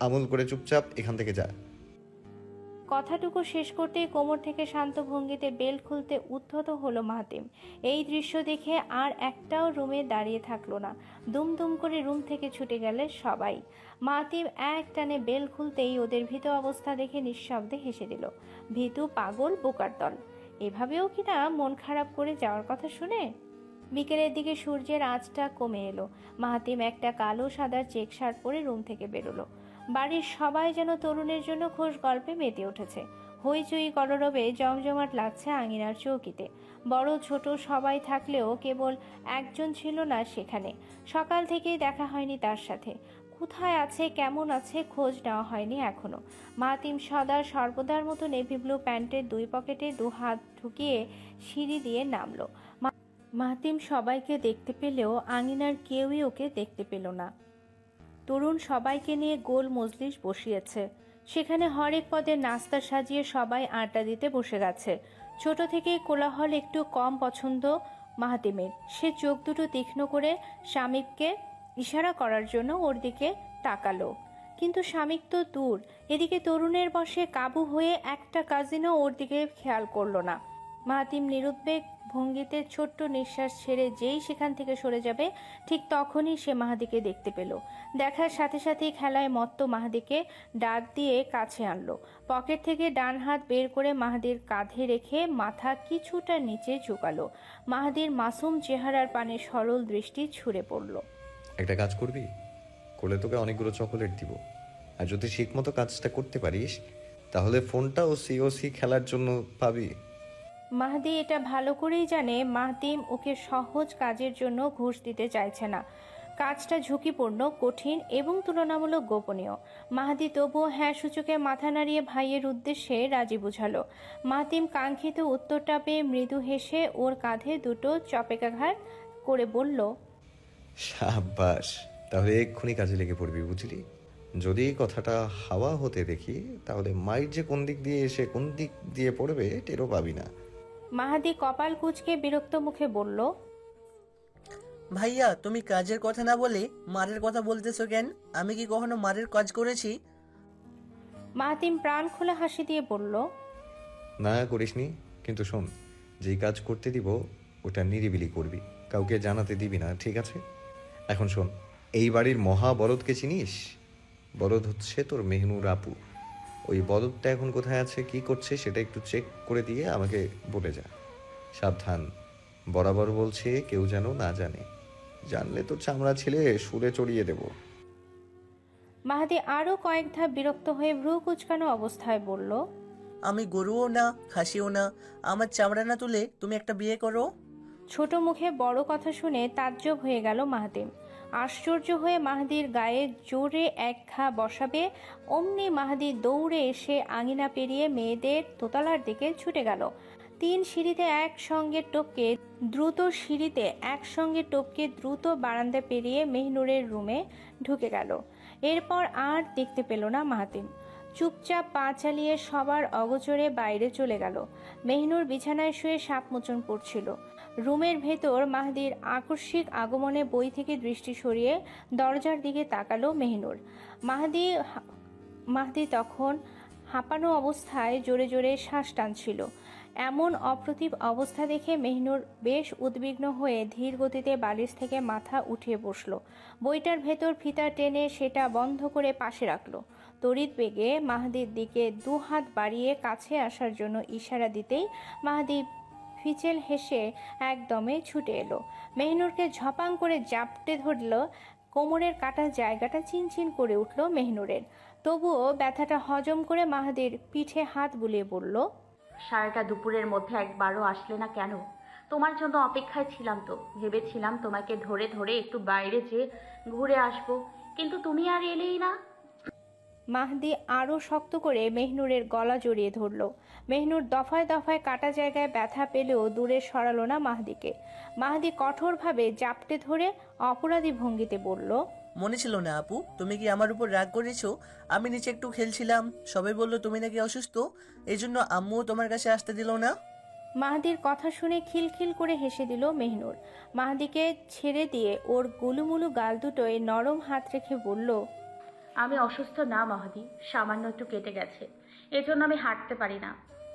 আমল করে চুপচাপ এখান থেকে যা। কথাটুকু শেষ করতেই কোমর থেকে শান্ত ভঙ্গিতে বেল্ট খুলতে উদ্ধত হলো মাহতিম। এই দৃশ্য দেখে আর একটাও রুমে দাঁড়িয়ে থাকলো না। দুমদুম করে রুম থেকে ছুটে গেলে সবাই। মাহতিম এক টানে বেল্ট খুলতেই ওদের ভীত অবস্থা দেখে নিঃশব্দে হেসে দিল। ভীতু পাগল বোকার দল, এভাবেও কিনা মন খারাপ করে যাওয়ার কথা শুনে। বিকেলের দিকে সূর্যের আঁচটা কমে এলো। মাহতিম একটা কালো সাদা চেক শার্ট পরে রুম থেকে বেরোলো। বাড়ির সবাই যেন তরুণের জন্য খোশ গল্পে মেতে উঠেছে। হইচই কলরবে জমজমাট লাগছে আঙিনার চৌকিতে। বড় ছোট সবাই থাকলেও কেবল একজন ছিল না সেখানে। সকাল থেকেই দেখা হয়নি তার সাথে। কোথায় আছে, কেমন আছে, খোঁজ নেওয়া হয়নি এখনো। মাহতিম সদা সর্বদার মতো নেভি ব্লু প্যান্টের 2 পকেটে 2 হাত ঢুকিয়ে সিঁড়ি দিয়ে নামলো। মাহতিম সবাইকে দেখতে পেলেও আঙিনার কেউই ওকে দেখতে পেল না। তরুণ সবাইকে নিয়ে গোল মজলিস বসিয়েছে। সেখানে হরেক পদের নাস্তা সাজিয়ে সবাই আড্ডা দিতে বসে গেছে। ছোট থেকেই কোলাহল একটু কম পছন্দ মাহতিমের। সে চোখ দুটো তীক্ষ্ণ করে স্বামীকে ইশারা করার জন্য ওর দিকে তাকালো, কিন্তু স্বামী তো দূর। এদিকে তরুণের বশে কাবু হয়ে একটা কাজিনও ওর দিকে খেয়াল করলো না। মাহতিম নিরুদ্বেগ ভঙ্গিতে ছোট্ট নিঃশ্বাস ছেড়ে যেই সেখান থেকে সরে যাবে, ঠিক তখনই সে মাহাদিকে দেখতে পেল। দেখার সাথে সাথেই খেলায় মত্ত মাহাদিকে ডাক দিয়ে কাছে আনলো। পকেট থেকে ডান হাত বের করে মাহাদির কাঁধে রেখে মাথা কিছুটা নিচে ঝুঁকালো। মাহাদির মাসুম চেহারার পানে সরল দৃষ্টি ছুঁড়ে পড়ল। একটা কাজ করবি? করলে তোকে অনেকগুলো চকোলেট দিব। আর যদি ঠিক মতো কাজটা করতে পারিস তাহলে ফোনটা ও সিওসি খেলার জন্য পাবি। মাহদি এটা ভালো করেই জানে মাহতিম ওকে সহজ কাজের জন্য ঘুষ দিতে চাইছে না। কাজটা ঝুঁকিপূর্ণ, কঠিন এবং তুলনামূলক গোপনীয়। মাহদি তবুও হ্যাঁ সূচকে মাথা নাড়িয়ে ভাইয়ের উদ্দেশ্যে রাজি বুঝালো। মাহতিম কাঙ্ক্ষিত উত্তরটা পেয়ে মৃদু হেসে ওর কাঁধে দুটো চপেকাঘাত করে বলল, সাব্বাস, তাহলে এক্ষুনি কাজে লেগে পড়বি, বুঝলি? যদি কথাটা হাওয়া হতে দেখি তাহলে মাইর যে কোন দিক দিয়ে এসে কোন দিক দিয়ে পড়বে টেরও পাবি না। মাহাদি কপাল কুঁচকে বিরক্ত মুখে বলল, ভাইয়া তুমি কাজের কথা না বলে মারের কথা বলতেছো কেন? আমি কি কখনো মারের কাজ করেছি? মাহাতিম প্রাণ খোলা হাসি দিয়ে বলল, না করিসনি, কিন্তু শোন, যেই কাজ করতে দিব ওটা নিরিবিলি করবি, কাউকে জানাতে দিবি না, ঠিক আছে? এখন শোন, এই বাড়ির মহা বলদকে চিনিস? বলদ হচ্ছে তোর মেহনুর আপু। ওই বলদটা এখন কোথায় আছে, কি করছে সেটা একটু চেক করে দিয়ে আমাকে বলে যা। সাবধান, বরাবর বলছে কেউ যেন না জানে, জানলে তো চামড়া ছেলে সুরে চড়িয়ে দেব। মাহাদি আরও কয়েক ধাপ বিরক্ত হয়ে ভ্রু কুচকানো অবস্থায় বলল, আমি গরুও না খাসিও না, আমার চামড়া না তুলে তুমি একটা বিয়ে করো? ছোট মুখে বড় কথা শুনে তাজ্জব হয়ে গেল মাহাতিম। আশ্চর্য হয়ে মাহাদির গায়ে জোরে এক ঘা বসাবে অমনি মাহাদি দৌড়ে এসে আঙিনা পেরিয়ে মেয়েদের দোতলার দিকে ছুটে গেল। 3 সিঁড়িতে একসঙ্গে টপকে দ্রুত বারান্দা পেরিয়ে মেহনুরের রুমে ঢুকে গেল। এরপর আর দেখতে পেল না মাহাতিম। চুপচাপ পা চালিয়ে সবার অগোচরে বাইরে চলে গেল। মেহনুর বিছানায় শুয়ে সাপমোচন পড়ছিল। রুমের ভেতর মাহাদির আকস্মিক আগমনে বই থেকে দৃষ্টি সরিয়ে দরজার দিকে তাকালো মেহনুর। মাহাদি তখন হাঁপানো অবস্থায় জোরে জোরে শ্বাস টানছিল। এমন অপ্রতিভ অবস্থা দেখে মেহনুর বেশ উদ্বিগ্ন হয়ে ধীর গতিতে বালিশ থেকে মাথা উঠিয়ে বসল। বইটার ভেতর ফিতা টেনে সেটা বন্ধ করে পাশে রাখলো। তড়িৎ বেগে মাহাদির দিকে 2 হাত বাড়িয়ে কাছে আসার জন্য ইশারা দিতেই মাহাদি ফিচেল হেসে একদমে ছুটে এলো। মেহনুরকে ঝপাং করে জাপটে ধরল। কোমরের কাটা জায়গাটা চিনচিন করে উঠল মেহনুরের। তবুও ব্যথাটা হজম করে মাহাদির পিঠে হাত বুলিয়ে বলল, সারাটা দুপুরের মধ্যে একবারও আসলে না কেন? তোমার জন্য অপেক্ষায় ছিলাম তো, ভেবেছিলাম তোমাকে ধরে ধরে একটু বাইরে যেয়ে ঘুরে আসবো, কিন্তু তুমি আর এলেই না। মাহাদি আরও শক্ত করে মেহনুরের গলা জড়িয়ে ধরল। মেহনুর দফায় দফায় কাটা জায়গায় ব্যথা পেলেও দূরে সরালো না মাহাদিকে। মাহাদি কঠোরভাবে জাপটে ধরে অপরাধী ভঙ্গিতে বলল, মনে ছিল না আপু, তুমি কি আমার উপর রাগ করেছো? আমি নিচে একটু খেলছিলাম, সবাই বললো তুমি নাকি অসুস্থ, এই জন্য আম্মুও তোমার কাছে আসতে দিল না। মাহাদির কথা শুনে খিলখিল করে হেসে দিল মেহনুর। মাহাদিকে ছেড়ে দিয়ে ওর গুলুমুলু গাল দুটোয় নরম হাত রেখে বলল, আমি অসুস্থ না মাহাদি, সামান্য একটু কেটে গেছে, এজন্য আমি হাঁটতে পারি না,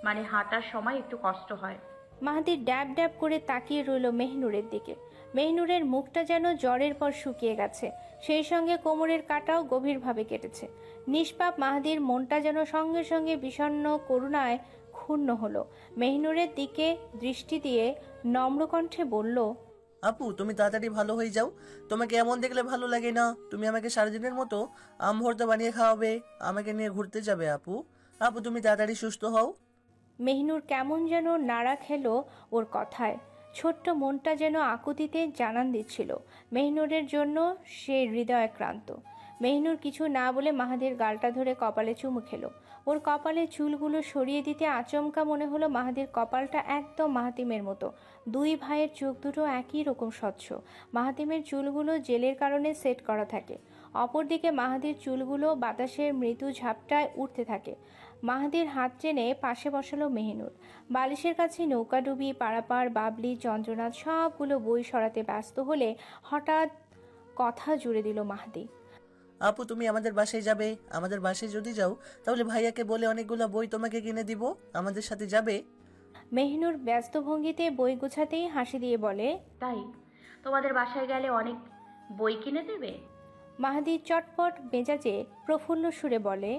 মানে হাঁটার সময় একটু কষ্ট হয়। মাহাদি ড্যাব ড্যাব করে তাকিয়ে রইল মেহনুরের দিকে। মেহনুরের মুখটা যেন জ্বরের পর শুকিয়ে গেছে, সেই সঙ্গে কোমরের কাটাও গভীরভাবে কেটেছে। নিষ্পাপ মাহাদির মনটা যেন সঙ্গে সঙ্গে বিষণ্ণ করুণায় ক্ষুণ্ণ হলো। মেহনুরের দিকে দৃষ্টি দিয়ে নম্রকণ্ঠে বলল, আপু তুমি তাড়াতাড়ি ভালো হয়ে যাও, তোমাকে এমন দেখলে ভালো লাগে না। তুমি আমাকে সারাদিনের মতো আম ভর্তা বানিয়ে খাওয়াবে, আমাকে নিয়ে ঘুরতে যাবে আপু। আপু তুমি তাড়াতাড়ি সুস্থ হও। মেহনুর কেমন যেন নাড়া খেলো ওর কথায়। ছোট্ট মনটা যেন আকুতিতে জানান দিচ্ছিল মেহনুরের জন্য সে হৃদয়াক্রান্ত। মেহনুর কিছু না বলে মাহাদির গালটা ধরে কপালে চুমু খেলো। ওর কপালে চুলগুলো সরিয়ে দিতে আচমকা মনে হলো মাহাদির কপালটা একদম মাহাতিমের মতো। 2 ভাইয়ের চোখ দুটো একই রকম স্বচ্ছ। মাহাতিমের চুলগুলো জেলের কারণে সেট করা থাকে, অপরদিকে মাহাদির চুলগুলো বাতাসের মৃদু ঝাপটায় উঠতে থাকে। মাহাদির হাত টেনে পাশে বসালো মেহনুর। বালিশের কাছে নৌকাডুবি, পারাপার, বাবলি, চন্দ্রনাথ সবগুলো বই সরাতে ব্যস্ত হলে হঠাৎ কথা জুড়ে দিল মাহাদি। আপু তুমি আমাদের বাসায় যাবে? আমাদের বাসায় যদি যাও তাহলে ভাইয়াকে বলে অনেকগুলো বই তোমাকে কিনে দিব, আমাদের সাথে যাবে? মেহনুর ব্যস্ত ভঙ্গিতে বই গুছাতেই হাসি দিয়ে বলে, তাই তোমাদের বাসায় গেলে অনেক বই কিনে দেবে? মাহাদি চটপট মেজাজে প্রফুল্ল সুরে বলে,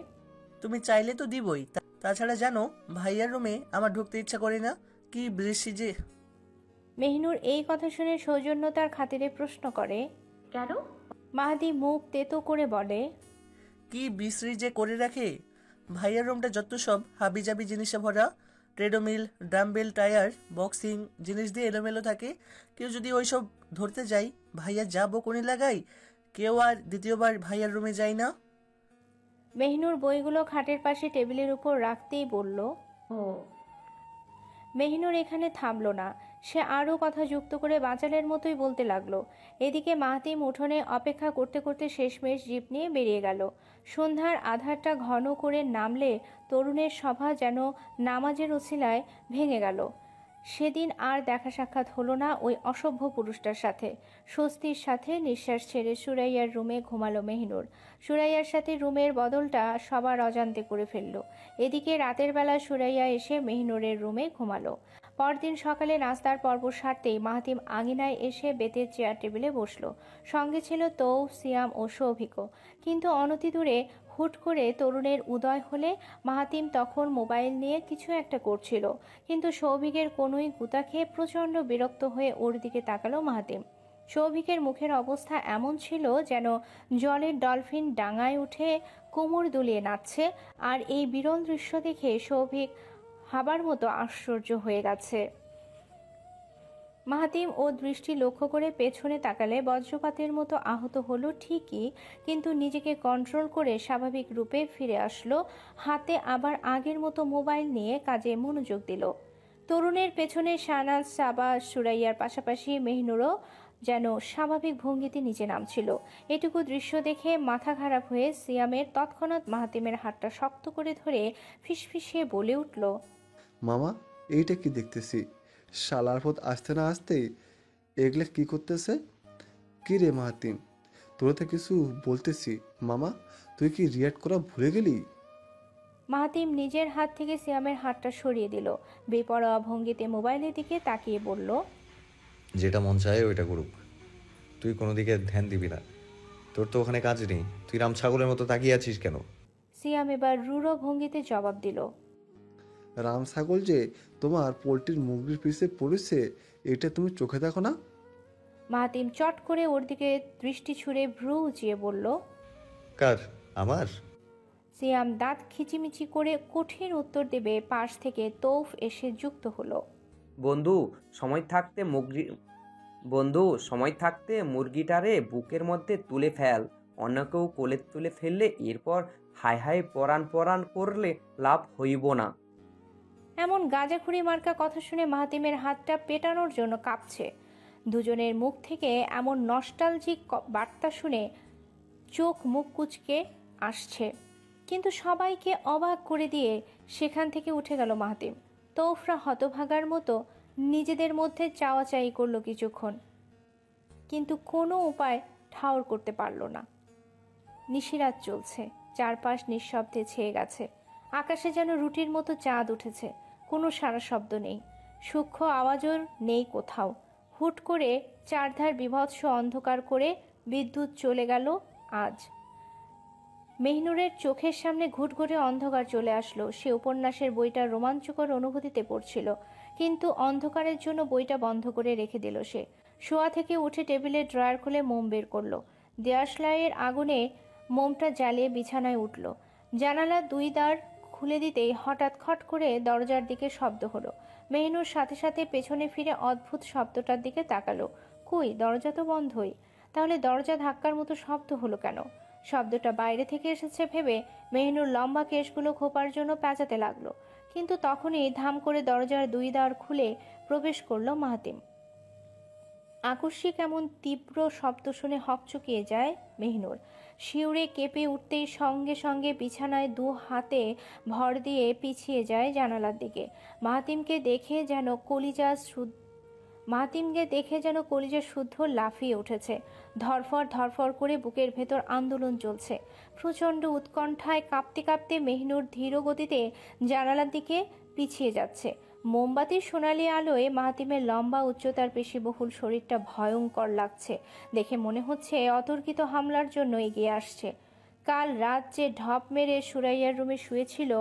তুমি চাইলে তো দিবই, তাছাড়া জানো ভাইয়ার রুমে আমার ঢুকতে ইচ্ছা করে না, কি বৃষ্টি যে। মেহনুর এই কথা শুনে সৌজন্যতার খাতিরে প্রশ্ন করে, কেন? মাহাদি মুখ তেতো করে বলে, কি বিশ্রী যে করে রাখে। ভাইয়ার রুমটা যত সব হাবিজাবি জিনিসে ভরা, ট্রেডমিল, ডাম্বেল, টায়ার, বক্সিং জিনিস দিয়ে এলোমেলো থাকে। কেউ যদি ওইসব ধরতে যাই, ভাইয়া যা বকুনি লাগাই, কেউ আর দ্বিতীয়বার ভাইয়ার রুমে যায় না। মেহনুর বইগুলো খাটের পাশে টেবিলের উপর রাখতেই বলল, ও। মেহনুর এখানে থামলো না, সে আরও কথা যুক্ত করে বাঁচালের মতোই বলতে লাগলো। এদিকে মাহাতিম উঠোনে অপেক্ষা করতে করতে শেষমেশ জিপ নিয়ে বেরিয়ে গেল। সন্ধ্যার আধারটা ঘন করে নামলে তরুণের সভা যেন নামাজের উছিলায় ভেঙে গেল। সেদিন আর দেখা সাক্ষাৎ হলো না ওই অসভ্য পুরুষটার সাথে। স্বস্তির সাথে নিঃশ্বাস ছেড়ে সুরাইয়ার রুমে ঘুমালো মেহিনুর। সুরাইয়ার সাথে রুমের বদলটা সবার অজান্তে করে ফেলল। এদিকে রাতের বেলা সুরাইয়া এসে মেহিনুরের রুমে ঘুমালো। পরদিন সকালে নাস্তার পর্ব সারতেই মাহাতিম আঙিনায় এসে বেতের চেয়ার টেবিলে বসলো। সঙ্গে ছিল তৌফ, সিয়াম ও সৌভিকও। কিন্তু অনতি দূরে হুট করে তরুণের উদয় হলে মাহাতিম তখন মোবাইল নিয়ে কিছু একটা করছিল। কিন্তু সৌভিকের কোনোই গুতা খেয়ে প্রচণ্ড বিরক্ত হয়ে ওর দিকে তাকালো মাহাতিম। সৌভিকের মুখের অবস্থা এমন ছিল যেন জলের ডলফিন ডাঙায় উঠে কোমর দুলিয়ে নাচছে। আর এই বিরল দৃশ্য দেখে সৌভিক হাবার মতো আশ্চর্য হয়ে গেছে। মাহাতিম ও দৃষ্টি লক্ষ্য করে পেছনে তাকালে বজ্রপাতের মতো আহত হলো ঠিকই, কিন্তু নিজেকে কন্ট্রোল করে স্বাভাবিক রূপে ফিরে আসলো। হাতে আবার আগের মতো মোবাইল নিয়ে কাজে মনোযোগ দিল। তরুণের পেছনে শাহনাজ, সাবা, সুরাইয়ার পাশাপাশি মেহিনুরও যেন স্বাভাবিক ভঙ্গিতে নিচে নামছিল। এটুকু দৃশ্য দেখে মাথা খারাপ হয়ে সিয়ামের তৎক্ষণাৎ মাহাতিমের হাতটা শক্ত করে ধরে ফিসফিসিয়ে বলে উঠল, মামা এইটা কি দেখতেছি? শালার পথ আসতে না আসতেই এগুলো কি করতেছে? কি রে মাহাতিম, তোরা তো কিছু বলতেছি। মামা তুই কি রিয়াক্ট করা ভুলে গেলি? মাহাতিম নিজের হাত থেকে সিয়ামের হাতটা সরিয়ে দিল। বেপরোয়া ভঙ্গিতে মোবাইলের দিকে তাকিয়ে বলল, যেটা মন চায় ওইটা করুক, তুই কোনো দিকে ধ্যান দিবি না। তোর তো ওখানে কাজ নেই, তুই রাম ছাগলের মতো তাকিয়ে আছিস কেন? সিয়াম এবার রূঢ় ভঙ্গিতে জবাব দিল, রাম ছাগল যে তোমার পোলট্রির মুরগির পিছে পড়েছে এটা তুমি চোখে দেখো না? মাহাতিম চট করে ওর দিকে দৃষ্টি ছুঁড়ে ভ্রু উঁচিয়ে বলল, কার? আমার? সিয়াম দাঁত খিচিমিচি করে কঠিন উত্তর দেবে পাশ থেকে তৌফ এসে যুক্ত হলো, বন্ধু সময় থাকতে মুরগিটারে বুকের মধ্যে তুলে ফেল, অন্য কেউ কোলে তুলে ফেললে এরপর হাই হাই পরাণ পরাণ করলে লাভ হইব না। এমন গাঁজাখুরি মার্কা কথা শুনে মাহাতিমের হাতটা পেটানোর জন্য কাঁপছে। দুজনের মুখ থেকে এমন নস্টালজিক বার্তা শুনে চোখ মুখ কুচকে আসছে। কিন্তু সবাইকে অবাক করে দিয়ে সেখান থেকে উঠে গেল মাহাতিম। তৌফরা হতভাগার মতো নিজেদের মধ্যে চাওয়াচাই করলো কিছুক্ষণ, কিন্তু কোনো উপায় ঠাউর করতে পারল না। নিশিরাত চলছে, চারপাশ নিঃশব্দে ছেয়ে গেছে। আকাশে যেন রুটির মতো চাঁদ উঠেছে। কোনো সারা শব্দ নেই, সূক্ষ্ম আওয়াজও নেই কোথাও। হুট করে চারধার বিভৎস অন্ধকার করে বিদ্যুৎ চলে গেল। আজ মেহিনুরের চোখের সামনে ঘুটঘুটে অন্ধকার চলে আসলো। সে উপন্যাসের বইটা রোমাঞ্চকর অনুভূতিতে পড়ছিল, কিন্তু অন্ধকারের জন্য বইটা বন্ধ করে রেখে দিল সে। শোয়া থেকে উঠে টেবিলের ড্রয়ার খুলে মোম বের করলো। দেয়াশলাইয়ের আগুনে মোমটা জ্বালিয়ে বিছানায় উঠল। জানালার দুই দ্বার খুলে দিতেই হঠাৎ খট করে দরজার দিকে শব্দ হলো। মেহিনুর সাথে সাথে পেছনে ফিরে অদ্ভুত শব্দটার দিকে তাকালো। কই, দরজা তো বন্ধই, তাহলে দরজা ধাক্কার মতো শব্দ হলো কেন? শব্দটা বাইরে থেকে এসেছে ভেবে মেহিনুর লম্বা কেশগুলো খোপার জন্য পেঁচাতে লাগলো, কিন্তু তখনই ধাম করে দরজার দুই দ্বার খুলে প্রবেশ করলো মাহাতিম। আকস্মিক এমন তীব্র শব্দ শুনে হকচকিয়ে যায় মেহিনুর। শিউরে কেঁপে উঠতেই সঙ্গে সঙ্গে বিছানায় দু হাতে ভর দিয়ে পিছিয়ে যায় জানালার দিকে। মাহাতিমকে দেখে যেন কলিজা শুদ্ধ লাফিয়ে উঠেছে। ধরফর ধরফর করে বুকের ভেতর আন্দোলন চলছে। প্রচণ্ড উৎকণ্ঠায় কাঁপতে কাঁপতে মেহিনুর ধীর গতিতে জানালার দিকে পিছিয়ে যাচ্ছে। মোমবাতির সোনালি আলোয় মাহাতিমের লম্বা উচ্চতার পেশিবহুল শরীরটা ভয়ঙ্কর লাগছে। দেখে মনে হচ্ছে অতর্কিত হামলার জন্য এগিয়ে আসছে। কাল রাত যে ঢপ মেরে সুরাইয়ার রুমে শুয়েছিল,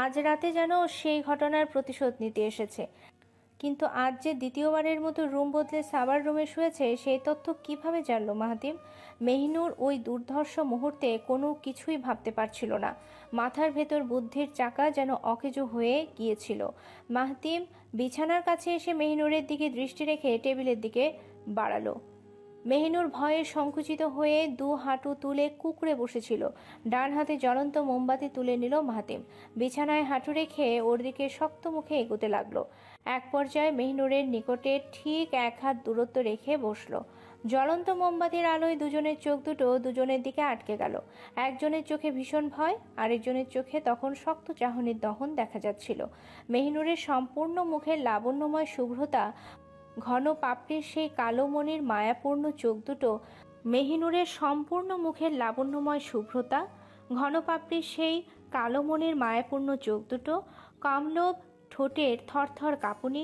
আজ রাতে যেন সেই ঘটনার প্রতিশোধ নিতে এসেছে। কিন্তু আজ যে দ্বিতীয়বারের মতো রুম বদলে সাবার রুমে শুয়েছে, সেই তথ্য কিভাবে জানল মাহাতিম? মেহিনুর ওই দুর্ধর্ষ মুহূর্তে কোনো কিছুই ভাবতে পারছিল না। মাথার ভেতর বুদ্ধির চাকা যেন অকেজো হয়ে গিয়েছিল। মাহাতিম বিছানার কাছে এসে মেহিনুরের দিকে দৃষ্টি রেখে টেবিলের দিকে বাড়ালো। মেহিনুর ভয়ে সংকুচিত হয়ে দু হাঁটু তুলে কুঁকড়ে বসেছিল। ডান হাতে জ্বলন্ত মোমবাতি তুলে নিল মাহাতিম। বিছানায় হাঁটু রেখে ওর দিকে শক্ত মুখে এগোতে লাগলো। এক পর্যায়ে মেহনুরের নিকটে ঠিক 1 হাত দূরত্ব রেখে বসলো। জ্বলন্ত মোমবাতির আলোয় দুজনের চোখ দুটো দুজনের দিকে আটকে গেল। একজনের চোখে ভীষণ ভয়, আরেকজনের চোখে তখন শক্ত চাহনির দহন দেখা যাচ্ছিল। মেহনুরের সম্পূর্ণ মুখের লাবণ্যময় শুভ্রতা, ঘন পাপড়ির সেই কালো মনির মায়াপূর্ণ চোখ দুটো, মেহিনুরের সম্পূর্ণ মুখের লাবণ্যময় শুভ্রতা, ঘন পাপড়ির সেই কালো মনির মায়াপূর্ণ চোখ দুটো, কমলোভ ঠোঁটের থরথর কাঁপুনি,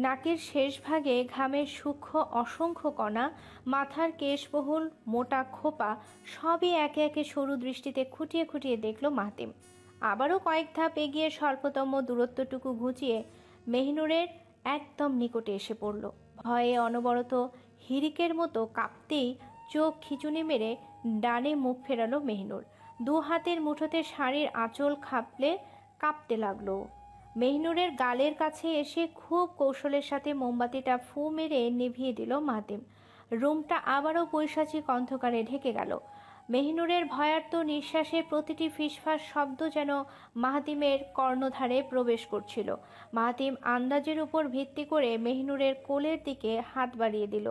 নাকের শেষ ভাগে ঘামের সূক্ষ্ম অসংখ্য কণা, মাথার কেশবহুল মোটা খোপা, সবই একে একে সরু দৃষ্টিতে খুঁটিয়ে খুঁটিয়ে দেখল মাহতিম। আবারও কয়েক ধাপ এগিয়ে স্বল্পতম দূরত্বটুকু ঘুচিয়ে মেহিনুরের একদম নিকটে এসে পড়ল। ভয়ে অনবরত হিরিকের মতো কাঁপতেই চোখ খিচুনি মেরে ডানে মুখ ফেরালো মেহিনুর। 2 হাতের মুঠোতে শাড়ির আঁচল খাপলে কাঁপতে লাগলো। মেহিনুরের গালের কাছে এসে খুব কৌশলের সাথে মোমবাতিটা ফু মেরে নিভিয়ে দিল মাহতিম। রুমটা আবারও পৈশাচিক অন্ধকারে ঢেকে গেল। মেহিনুরের ভয়ার্ত নিঃশ্বাসের প্রতিটি ফিসফাস শব্দ যেন মাহতিমের কর্ণধারে প্রবেশ করছিল। মাহতিম আন্দাজের উপর ভিত্তি করে মেহিনুরের কোলের দিকে হাত বাড়িয়ে দিল।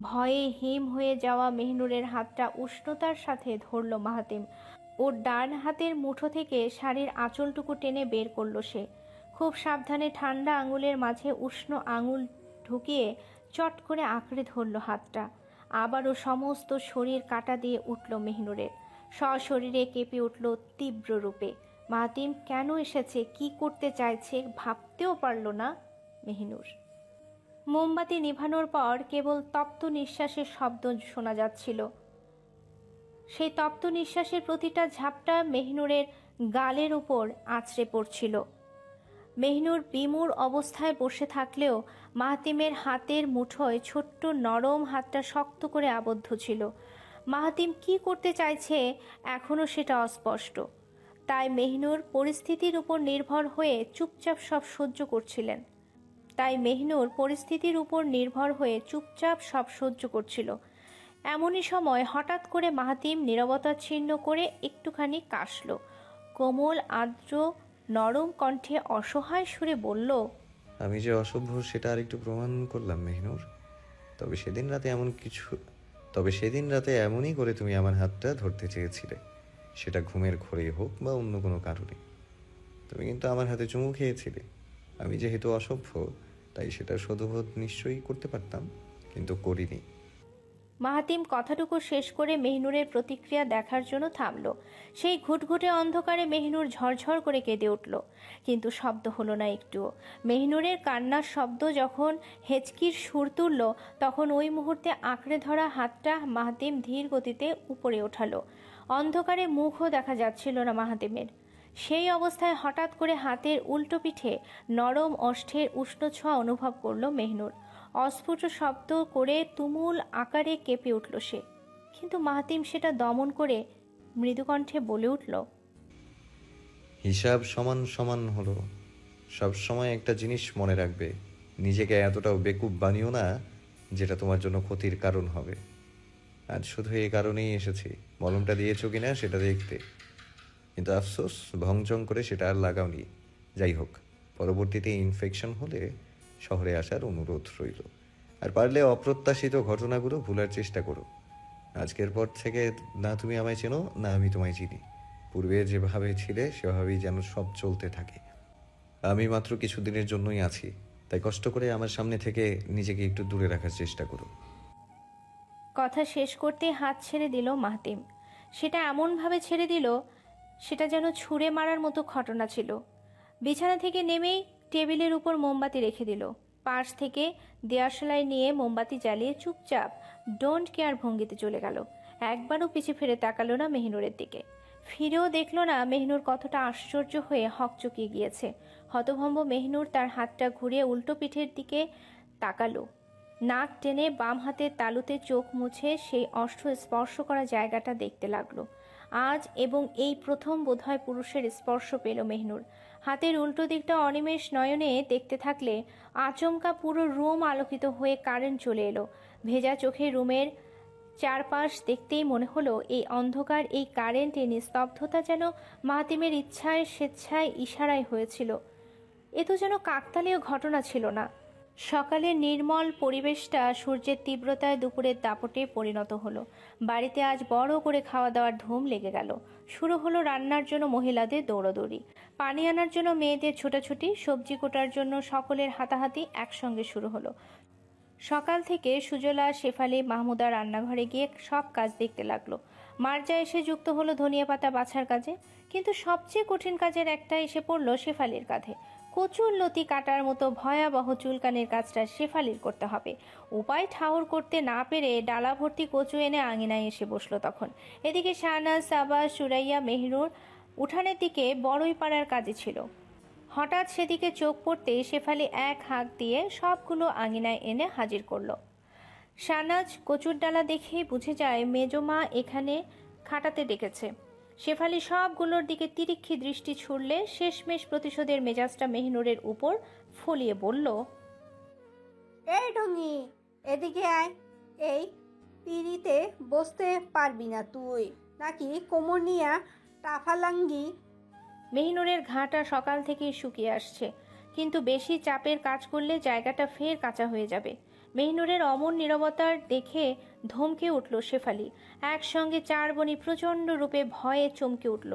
ভয়ে হিম হয়ে যাওয়া মেহিনুরের হাতটা উষ্ণতার সাথে ধরল মাহতিম। ওর ডান হাতের মুঠো থেকে শাড়ির আঁচলটুকু টেনে বের করল সে। খুব সাবধানে ঠান্ডা আঙুলের মাঝে উষ্ণ আঙুল ঢুকিয়ে চট করে আঁকড়ে ধরল হাতটা। আবারও সমস্ত শরীর কাটা দিয়ে উঠল মেহিনুরের। সশরীরে কেঁপে উঠল তীব্র রূপে। মাহতিম কেন এসেছে, কি করতে চাইছে ভাবতেও পারল না মেহিনুর। মোমবাতি নিভানোর পর কেবল তপ্ত নিঃশ্বাসের শব্দ শোনা যাচ্ছিল। সেই তপ্ত নিঃশ্বাসের প্রতিটা ঝাপটা মেহিনুরের গালের উপর আছড়ে পড়ছিল। মেহিনুর বিমূঢ় অবস্থায় বসে থাকলেও মাহতিমের হাতের মুঠোয় ছোট্ট নরম হাতটা শক্ত করে আবদ্ধ ছিল। মাহতিম কি করতে চাইছে এখনও সেটা অস্পষ্ট। তাই মেহিনুর পরিস্থিতির উপর নির্ভর হয়ে চুপচাপ সব সহ্য করছিল। এমনই সময় হঠাৎ করে মাহতিম নীরবতা ছিন্ন করে একটুখানি কাশল। কোমল আর্দ্র নরম কণ্ঠে অসহায় সুরে বলল, আমি যে অসভ্য সেটা আরেকটু প্রমাণ করলাম মেহনুর। তবে সেদিন রাতে এমনই করে তুমি আমার হাতটা ধরতে চেয়েছিলে, সেটা ঘুমের ঘোরেই হোক বা অন্য কোনো কারণে। তুমি কিন্তু আমার হাতে চুমু খেয়েছিলে। আমি যেহেতু অসভ্য তাই সেটা শোধবোধ নিশ্চয়ই করতে পারতাম, কিন্তু করিনি। মাহতিম কথাটুকু শেষ করে মেহিনুরের প্রতিক্রিয়া দেখার জন্য থামল। সেই ঘুটঘুটে অন্ধকারে মেহিনুর ঝরঝর করে কেঁদে উঠল, কিন্তু শব্দ হলো না একটুও। মেহিনুরের কান্নার শব্দ যখন হেঁচকির সুর তুলল, তখন ওই মুহূর্তে আঁকড়ে ধরা হাতটা মাহতিম ধীর গতিতে উপরে ওঠালো। অন্ধকারে মুখও দেখা যাচ্ছিল না মাহতিমের। সেই অবস্থায় হঠাৎ করে হাতের উল্টো পিঠে নরম ওষ্ঠের উষ্ণ ছোঁয়া অনুভব করল মেহিনুর। অস্ফুট শব্দ করে তুমুল আকারে কেঁপে উঠল সে, কিন্তু মাহতিম সেটা দমন করে মৃদুকণ্ঠে বলে উঠল, হিসাব সমান সমান হলো। সব সময় একটা জিনিস মনে রাখবে, নিজেকে এতটাও বেকুব বানিও না যেটা তোমার জন্য ক্ষতির কারণ হবে। আজ শুধু এই কারণেই এসেছি, মলমটা দিয়েছো কিনা সেটা দেখতে। কিন্তু আফসোস, ভংচং করে সেটা আর লাগাওনি। যাই হোক, পরবর্তীতে ইনফেকশন হলে শহরে আসার অনুরোধ রইল। আর পারলে অপ্রত্যাশিত ঘটনাগুলো ভুলার চেষ্টা করো। আজকের পর থেকে না তুমি আমায় চেনো না আমি তোমায় চিনি। পূর্বে যেভাবে ছিলে সেভাবেই যেন সব চলতে থাকে। আমি মাত্র কিছুদিনের জন্যই আছি, তাই কষ্ট করে আমার সামনে থেকে নিজেকে একটু দূরে রাখার চেষ্টা করো। কথা শেষ করতে হাত ছেড়ে দিল মাহতিম। সেটা এমনভাবে ছেড়ে দিল সেটা যেন ছুঁড়ে মারার মতো ঘটনা ছিল। বিছানা থেকে নেমেই টেবিলের উপর মোমবাতি রেখে দিল। পাশ থেকে দেয়াশালাই নিয়ে মোমবাতি জ্বালিয়ে চুপচাপ ডোন্ট কেয়ার ভঙ্গিতে চলে গেল। একবারও পিছু ফিরে তাকালো না মেহিনুরের দিকে। ফিরেও দেখল না মেহিনুর কতটা আশ্চর্য হয়ে হকচকিয়ে গিয়েছে। হতভম্ব মেহিনুর তার হাতটা ঘুরিয়ে উল্টো পিঠের দিকে তাকালো। নাক টেনে বাম হাতের তালুতে চোখ মুছে সেই অষ্ট স্পর্শ করা জায়গাটা দেখতে লাগলো। আজ এবং এই প্রথম বোধহয় পুরুষের স্পর্শ পেল মেহিনুর। হাতের উল্টো দিকটা অনিমেষ নয়নে দেখতে থাকলে আচমকা পুরো রুম আলোকিত হয়ে কারেন্ট চলে এলো। ভেজা চোখে রুমের চারপাশ দেখতেই মনে হলো এই অন্ধকার, এই কারেন্ট, এই নিস্তব্ধতা যেন মাহতিমের ইচ্ছায় স্বেচ্ছায় ইশারায় হয়েছিল। এ তো যেন কাকতালীয় ঘটনা ছিল না। সকালের নির্মল পরিবেশটা সূর্যের তীব্রতায় দুপুরের দাপটে পরিণত হলো। বাড়িতে আজ বড় করে খাওয়া দাওয়ার ধুম লেগে গেল। শুরু হলো রান্নার জন্য মহিলাদের দৌড়দৌড়ি, পানি আনার জন্য মেয়েদের ছোটাছুটি, সবজি কোটার জন্য সকলের হাতাহাতি একসঙ্গে শুরু হলো। সকাল থেকে সুজলা, শেফালি, মাহমুদা রান্নাঘরে গিয়ে সব কাজ দেখতে লাগলো। মার্জা এসে যুক্ত হলো ধনিয়া পাতা বাছার কাজে। কিন্তু সবচেয়ে কঠিন কাজের একটা এসে পড়লো শেফালির কাঁধে। কচুর লতি কাটার মতো ভয়াবহ চুলকানির কাজটা শেফালির করতে হবে। উপায় ঠাউর করতে না পেরে ডালা ভর্তি কচু এনে আঙিনায় এসে বসলো তখন। এদিকে শাহনাজ, সাবা, সুরাইয়া, মেহরুর উঠানের দিকে বড়ই পাড়ার কাজে ছিল। হঠাৎ সেদিকে চোখ পড়তে শেফালি এক হাঁক দিয়ে সবগুলো আঙিনায় এনে হাজির করলো। শাহনাজ কচুর ডালা দেখেই বুঝে যায় মেজমা এখানে খাটাতে ডেকেছে। শেফালি সবগুলোর দিকে তিরিক্ষি দৃষ্টি ছুড়লে শেষমেশ প্রতিশোধের মেজাজটা মেহনুরের উপর ফলিয়ে বলল, এই ঢঙ্গি, এদিকে আয়। এই পিড়িতে বসতে পারবি না তুই, নাকি কোমর নিয়া টাফালাঙ্গি? মেহনুরের ঘাটা সকাল থেকেই শুকিয়ে আসছে, কিন্তু বেশি চাপের কাজ করলে জায়গাটা ফের কাঁচা হয়ে যাবে। মেহনুরের অমন নীরবতার দেখে ধমকে উঠল শেফালি। একসঙ্গে চার বোনই প্রচণ্ড রূপে ভয়ে চমকে উঠল।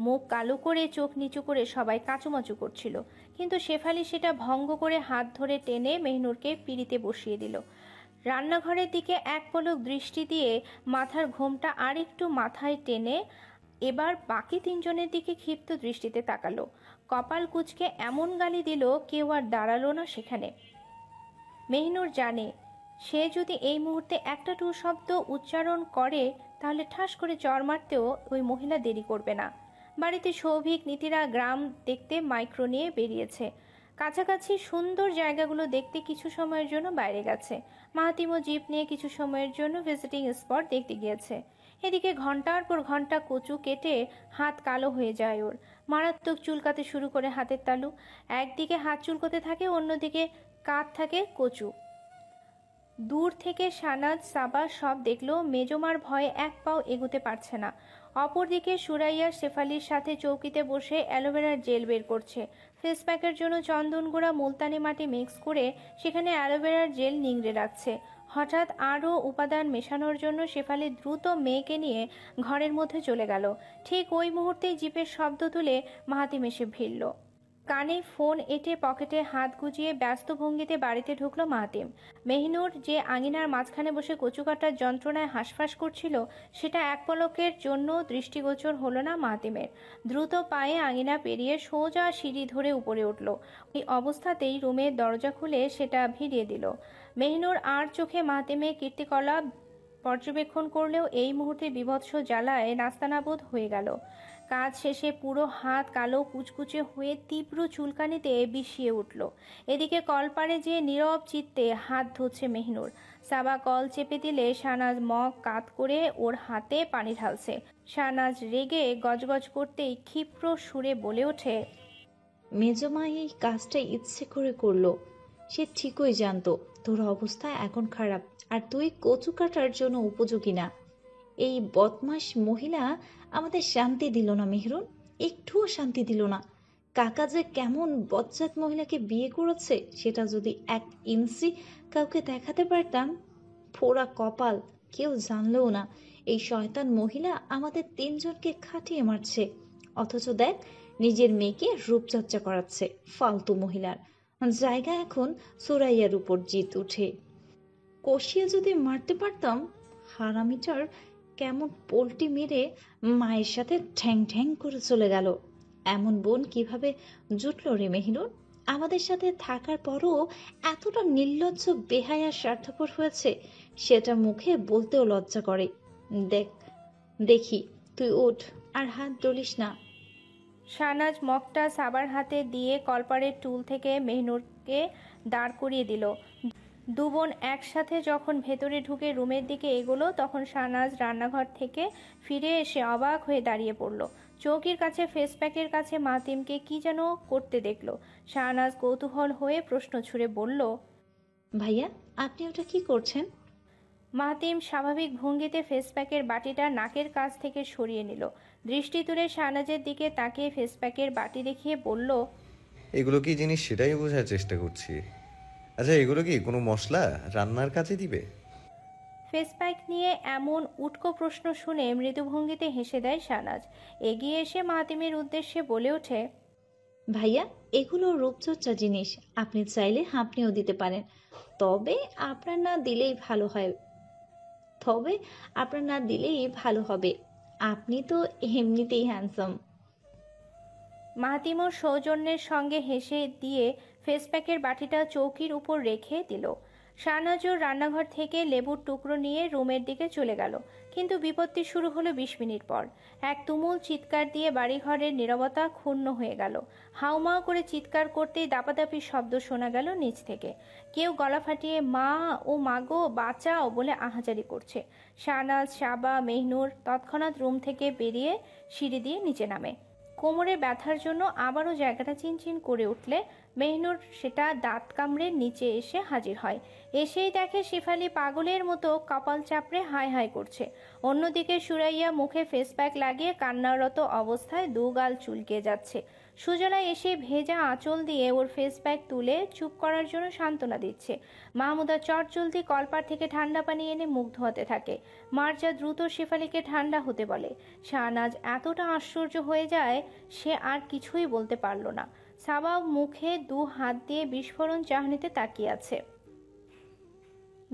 মুখ কালো করে চোখ নিচু করে সবাই কাঁচুমাচু করছিল, কিন্তু শেফালি সেটা ভঙ্গ করে হাত ধরে টেনে মেহনুরকে পিড়িতে বসিয়ে দিল। রান্নাঘরের দিকে এক পলক দৃষ্টি দিয়ে মাথার ঘোমটা আরেকটু মাথায় টেনে এবার বাকি তিনজনের দিকে ক্ষিপ্ত দৃষ্টিতে তাকালো। কপাল কুঁচকে এমন গালি দিল কেউ আর দাঁড়ালো না সেখানে। মেহনুর জানে সে যদি এই মুহূর্তে একটা টু শব্দ উচ্চারণ করে তাহলে ঠাস করে চর মারতেও ওই মহিলা দেরি করবে না। বাড়িতে সৌভিক, নীতিরা গ্রাম দেখতে মাইক্রো নিয়ে বেরিয়েছে। কাছাকাছি সুন্দর জায়গাগুলো দেখতে কিছু সময়ের জন্য বাইরে গেছে। মাহাতিমও জিপ নিয়ে কিছু সময়ের জন্য ভিজিটিং স্পট দেখতে গিয়েছে। এদিকে ঘন্টার পর ঘন্টা কচু কেটে হাত কালো হয়ে যায় ওর। মারাত্মক চুলকাতে শুরু করে হাতের তালু। একদিকে হাত চুলকোতে থাকে, অন্যদিকে কাঁধ থাকে কচু। দূর থেকে শাহনাজ, সাবা সব দেখলেও মেজমার ভয়ে এক পাও এগোতে পারছে না। অপরদিকে সুরাইয়া শেফালির সাথে চৌকিতে বসে অ্যালোভেরার জেল বের করছে। ফেস প্যাকের জন্য চন্দন গুঁড়া, মুলতানি মাটি মিক্স করে সেখানে অ্যালোভেরার জেল নিংড়ে রাখছে। হঠাৎ আরও উপাদান মেশানোর জন্য শেফালি দ্রুত মেয়েকে নিয়ে ঘরের মধ্যে চলে গেল। ঠিক ওই মুহূর্তেই জিপের শব্দ তুলে মাহাতিম এসে ভিড়ল। কানে ফোন এঁটে পকেটে হাত গুজিয়ে ব্যস্ত ভঙ্গিতে বাড়িতে ঢুকলো মাহাতিম। মেহনুর যে আঙিনার মাঝখানে বসে কচু কাটার যন্ত্রণায় হাঁসফাঁস করছিল সেটা এক পলকের জন্য দৃষ্টিগোচর হলো না মাহাতিমের। দ্রুত পায়ে আঙিনা পেরিয়ে সোজা সিঁড়ি ধরে উপরে উঠল। এই অবস্থাতেই রুমের দরজা খুলে সেটা ভিড়িয়ে দিল। মেহনুর আর চোখে মাহাতিমের কীর্তিকলা পর্যবেক্ষণ করলেও এই মুহূর্তে বীভৎস জ্বালায় নাস্তানাবুদ হয়ে গেল। কাজ শেষে পুরো হাত কালো কুচকুচে হয়ে তীব্র চুলকানিতে বিষিয়ে উঠল। এদিকে কলপারে যে নীরব চিত্তে হাত ধুচ্ছে মেহনুর। সাবা কল চেপে দিলে শাহনাজ মগ কাত করে ওর হাতে পানি ঢালছে। শাহনাজ রেগে গজগজ করতেই ক্ষিপ্র সুরে বলে ওঠে, মেজমা এই কাজটা ইচ্ছে করে করলো। সে ঠিকই জানতো তোর অবস্থা এখন খারাপ আর তুই কচু কাটার জন্য উপযোগী না। এই বদমাস মহিলা আমাদের শান্তি দিল না মেহরুন, একটুও শান্তি দিল না। কাকা যে কেমন বজ্জাত মহিলাকে বিয়ে করেছে সেটা যদি 1 ইঞ্চি কাউকে দেখাতে পারতাম। ফোড়া কপাল, কেউ জানলেও না এই শয়তান মহিলা আমাদের 3 জনকে খাটিয়ে মারছে, অথচ দেখ নিজের মেয়েকে রূপচর্চা করাচ্ছে। ফালতু মহিলার জায়গা এখন সুরাইয়ার উপর জিত উঠে। কষিয়ে যদি মারতে পারতাম, হারামিটার কেমন পোল্টি মেরে মায়ের সাথে ঠ্যাং ঠ্যাং করে চলে গেল। এমন বোন কিভাবে জুটলো রে মেহনুর? আমাদের সাথে থাকার পরও এতটা নির্লজ্জ, বেহায়া, স্বার্থপর হয়েছে সেটা মুখে বলতেও লজ্জা করে। দেখি তুই ওঠ আর হাত ডলিস না। শাহনাজ মগটা সাবার হাতে দিয়ে কলপারের টুল থেকে মেহনুরকে দাঁড় করিয়ে দিল। দু বোন একসাথে যখন ভেতরে ঢুকে রুমের দিকে এগোলো তখন শাহনাজ রান্নাঘর থেকে ফিরে এসে অবাক হয়ে দাঁড়িয়ে পড়ল। চৌকির কাছে ফেস প্যাকের কাছে মাহাতিমকে কি যেন করতে দেখলো। শাহনাজ কৌতূহল হয়ে প্রশ্ন ছুড়ে বলল, ভাইয়া আপনি ওটা কি করছেন? মাহাতিম স্বাভাবিক ভঙ্গিতে ফেস প্যাকের বাটিটা নাকের কাছ থেকে সরিয়ে নিল। দৃষ্টি তুলে শাহনাজের দিকে তাকিয়ে ফেস প্যাকের বাটি দেখিয়ে বলল, এগুলো কি জিনিস সেটাই বোঝার চেষ্টা করছি। আচ্ছা, এগুলো কি কোনো মশলা রান্নার কাজে দিবে? ফেস প্যাক নিয়ে এমন উটকো প্রশ্ন শুনে মৃদুভঙ্গিতে হেসে দেয় শাহনাজ। এগিয়ে এসে মাহাতিমের উদ্দেশ্যে বলে ওঠে, ভাইয়া, এগুলো রূপচর্চা জিনিস, আপনি চাইলে আপনিও দিতে পারেন। তবে আপনার না দিলেই ভালো হয় তবে আপনার না দিলেই ভালো হবে, আপনি তো এমনিতেই হ্যান্ডসাম। মাহাতিমও সৌজন্যের সঙ্গে হেসে দিয়ে ফেস প্যাকের বাটিটা চৌকির উপর রেখে দিল। শাহনাজও রান্নাঘর থেকে লেবুর টুকরো নিয়ে রুমের দিকে চলে গেল। কিন্তু বিপত্তি শুরু হলো 20 মিনিট পর। এক তুমুল চিৎকার দিয়ে বাড়িঘরের নীরবতা ক্ষুণ্ণ হয়ে গেল। হাউমাউ করে চিৎকার করতেই দাপাদাপির শব্দ শোনা গেল নিচ থেকে। কেউ গলা ফাটিয়ে মা ও মাগো বাঁচাও বলে আহাজারি করছে। শাহনাজ, সাবা, মেহনুর তৎক্ষণাৎ রুম থেকে বেরিয়ে সিঁড়ি দিয়ে নিচে নামে। কোমরে ব্যথার জন্য আবারও জায়গাটা চিনচিন করে উঠলে মেহনুর সেটা দাঁত কামড়ে নিচে এসে হাজির হয়। এসেই দেখে শেফালি পাগলের মতো কপাল চাপড়ে হাই হাই করছে। অন্যদিকে সুরাইয়া মুখে ফেস প্যাক লাগিয়ে কান্নারত অবস্থায় দুগাল চুলকে যাচ্ছে। সুজলা এসে ভেজা আঁচল দিয়ে ওর ফেস প্যাক তুলে চুপ করার জন্য সান্ত্বনা দিচ্ছে। মাহমুদা চটজলদি কলপার থেকে ঠান্ডা পানি এনে মুখ ধোয়াতে থাকে। মার্জা দ্রুত শেফালিকে ঠান্ডা হতে বলে। শাহনাজ এতটা আশ্চর্য হয়ে যায় সে আর কিছুই বলতে পারল না। সাবা মুখে 2 হাত দিয়ে বিস্ফোরণ চাহনিতে তাকিয়ে আছে।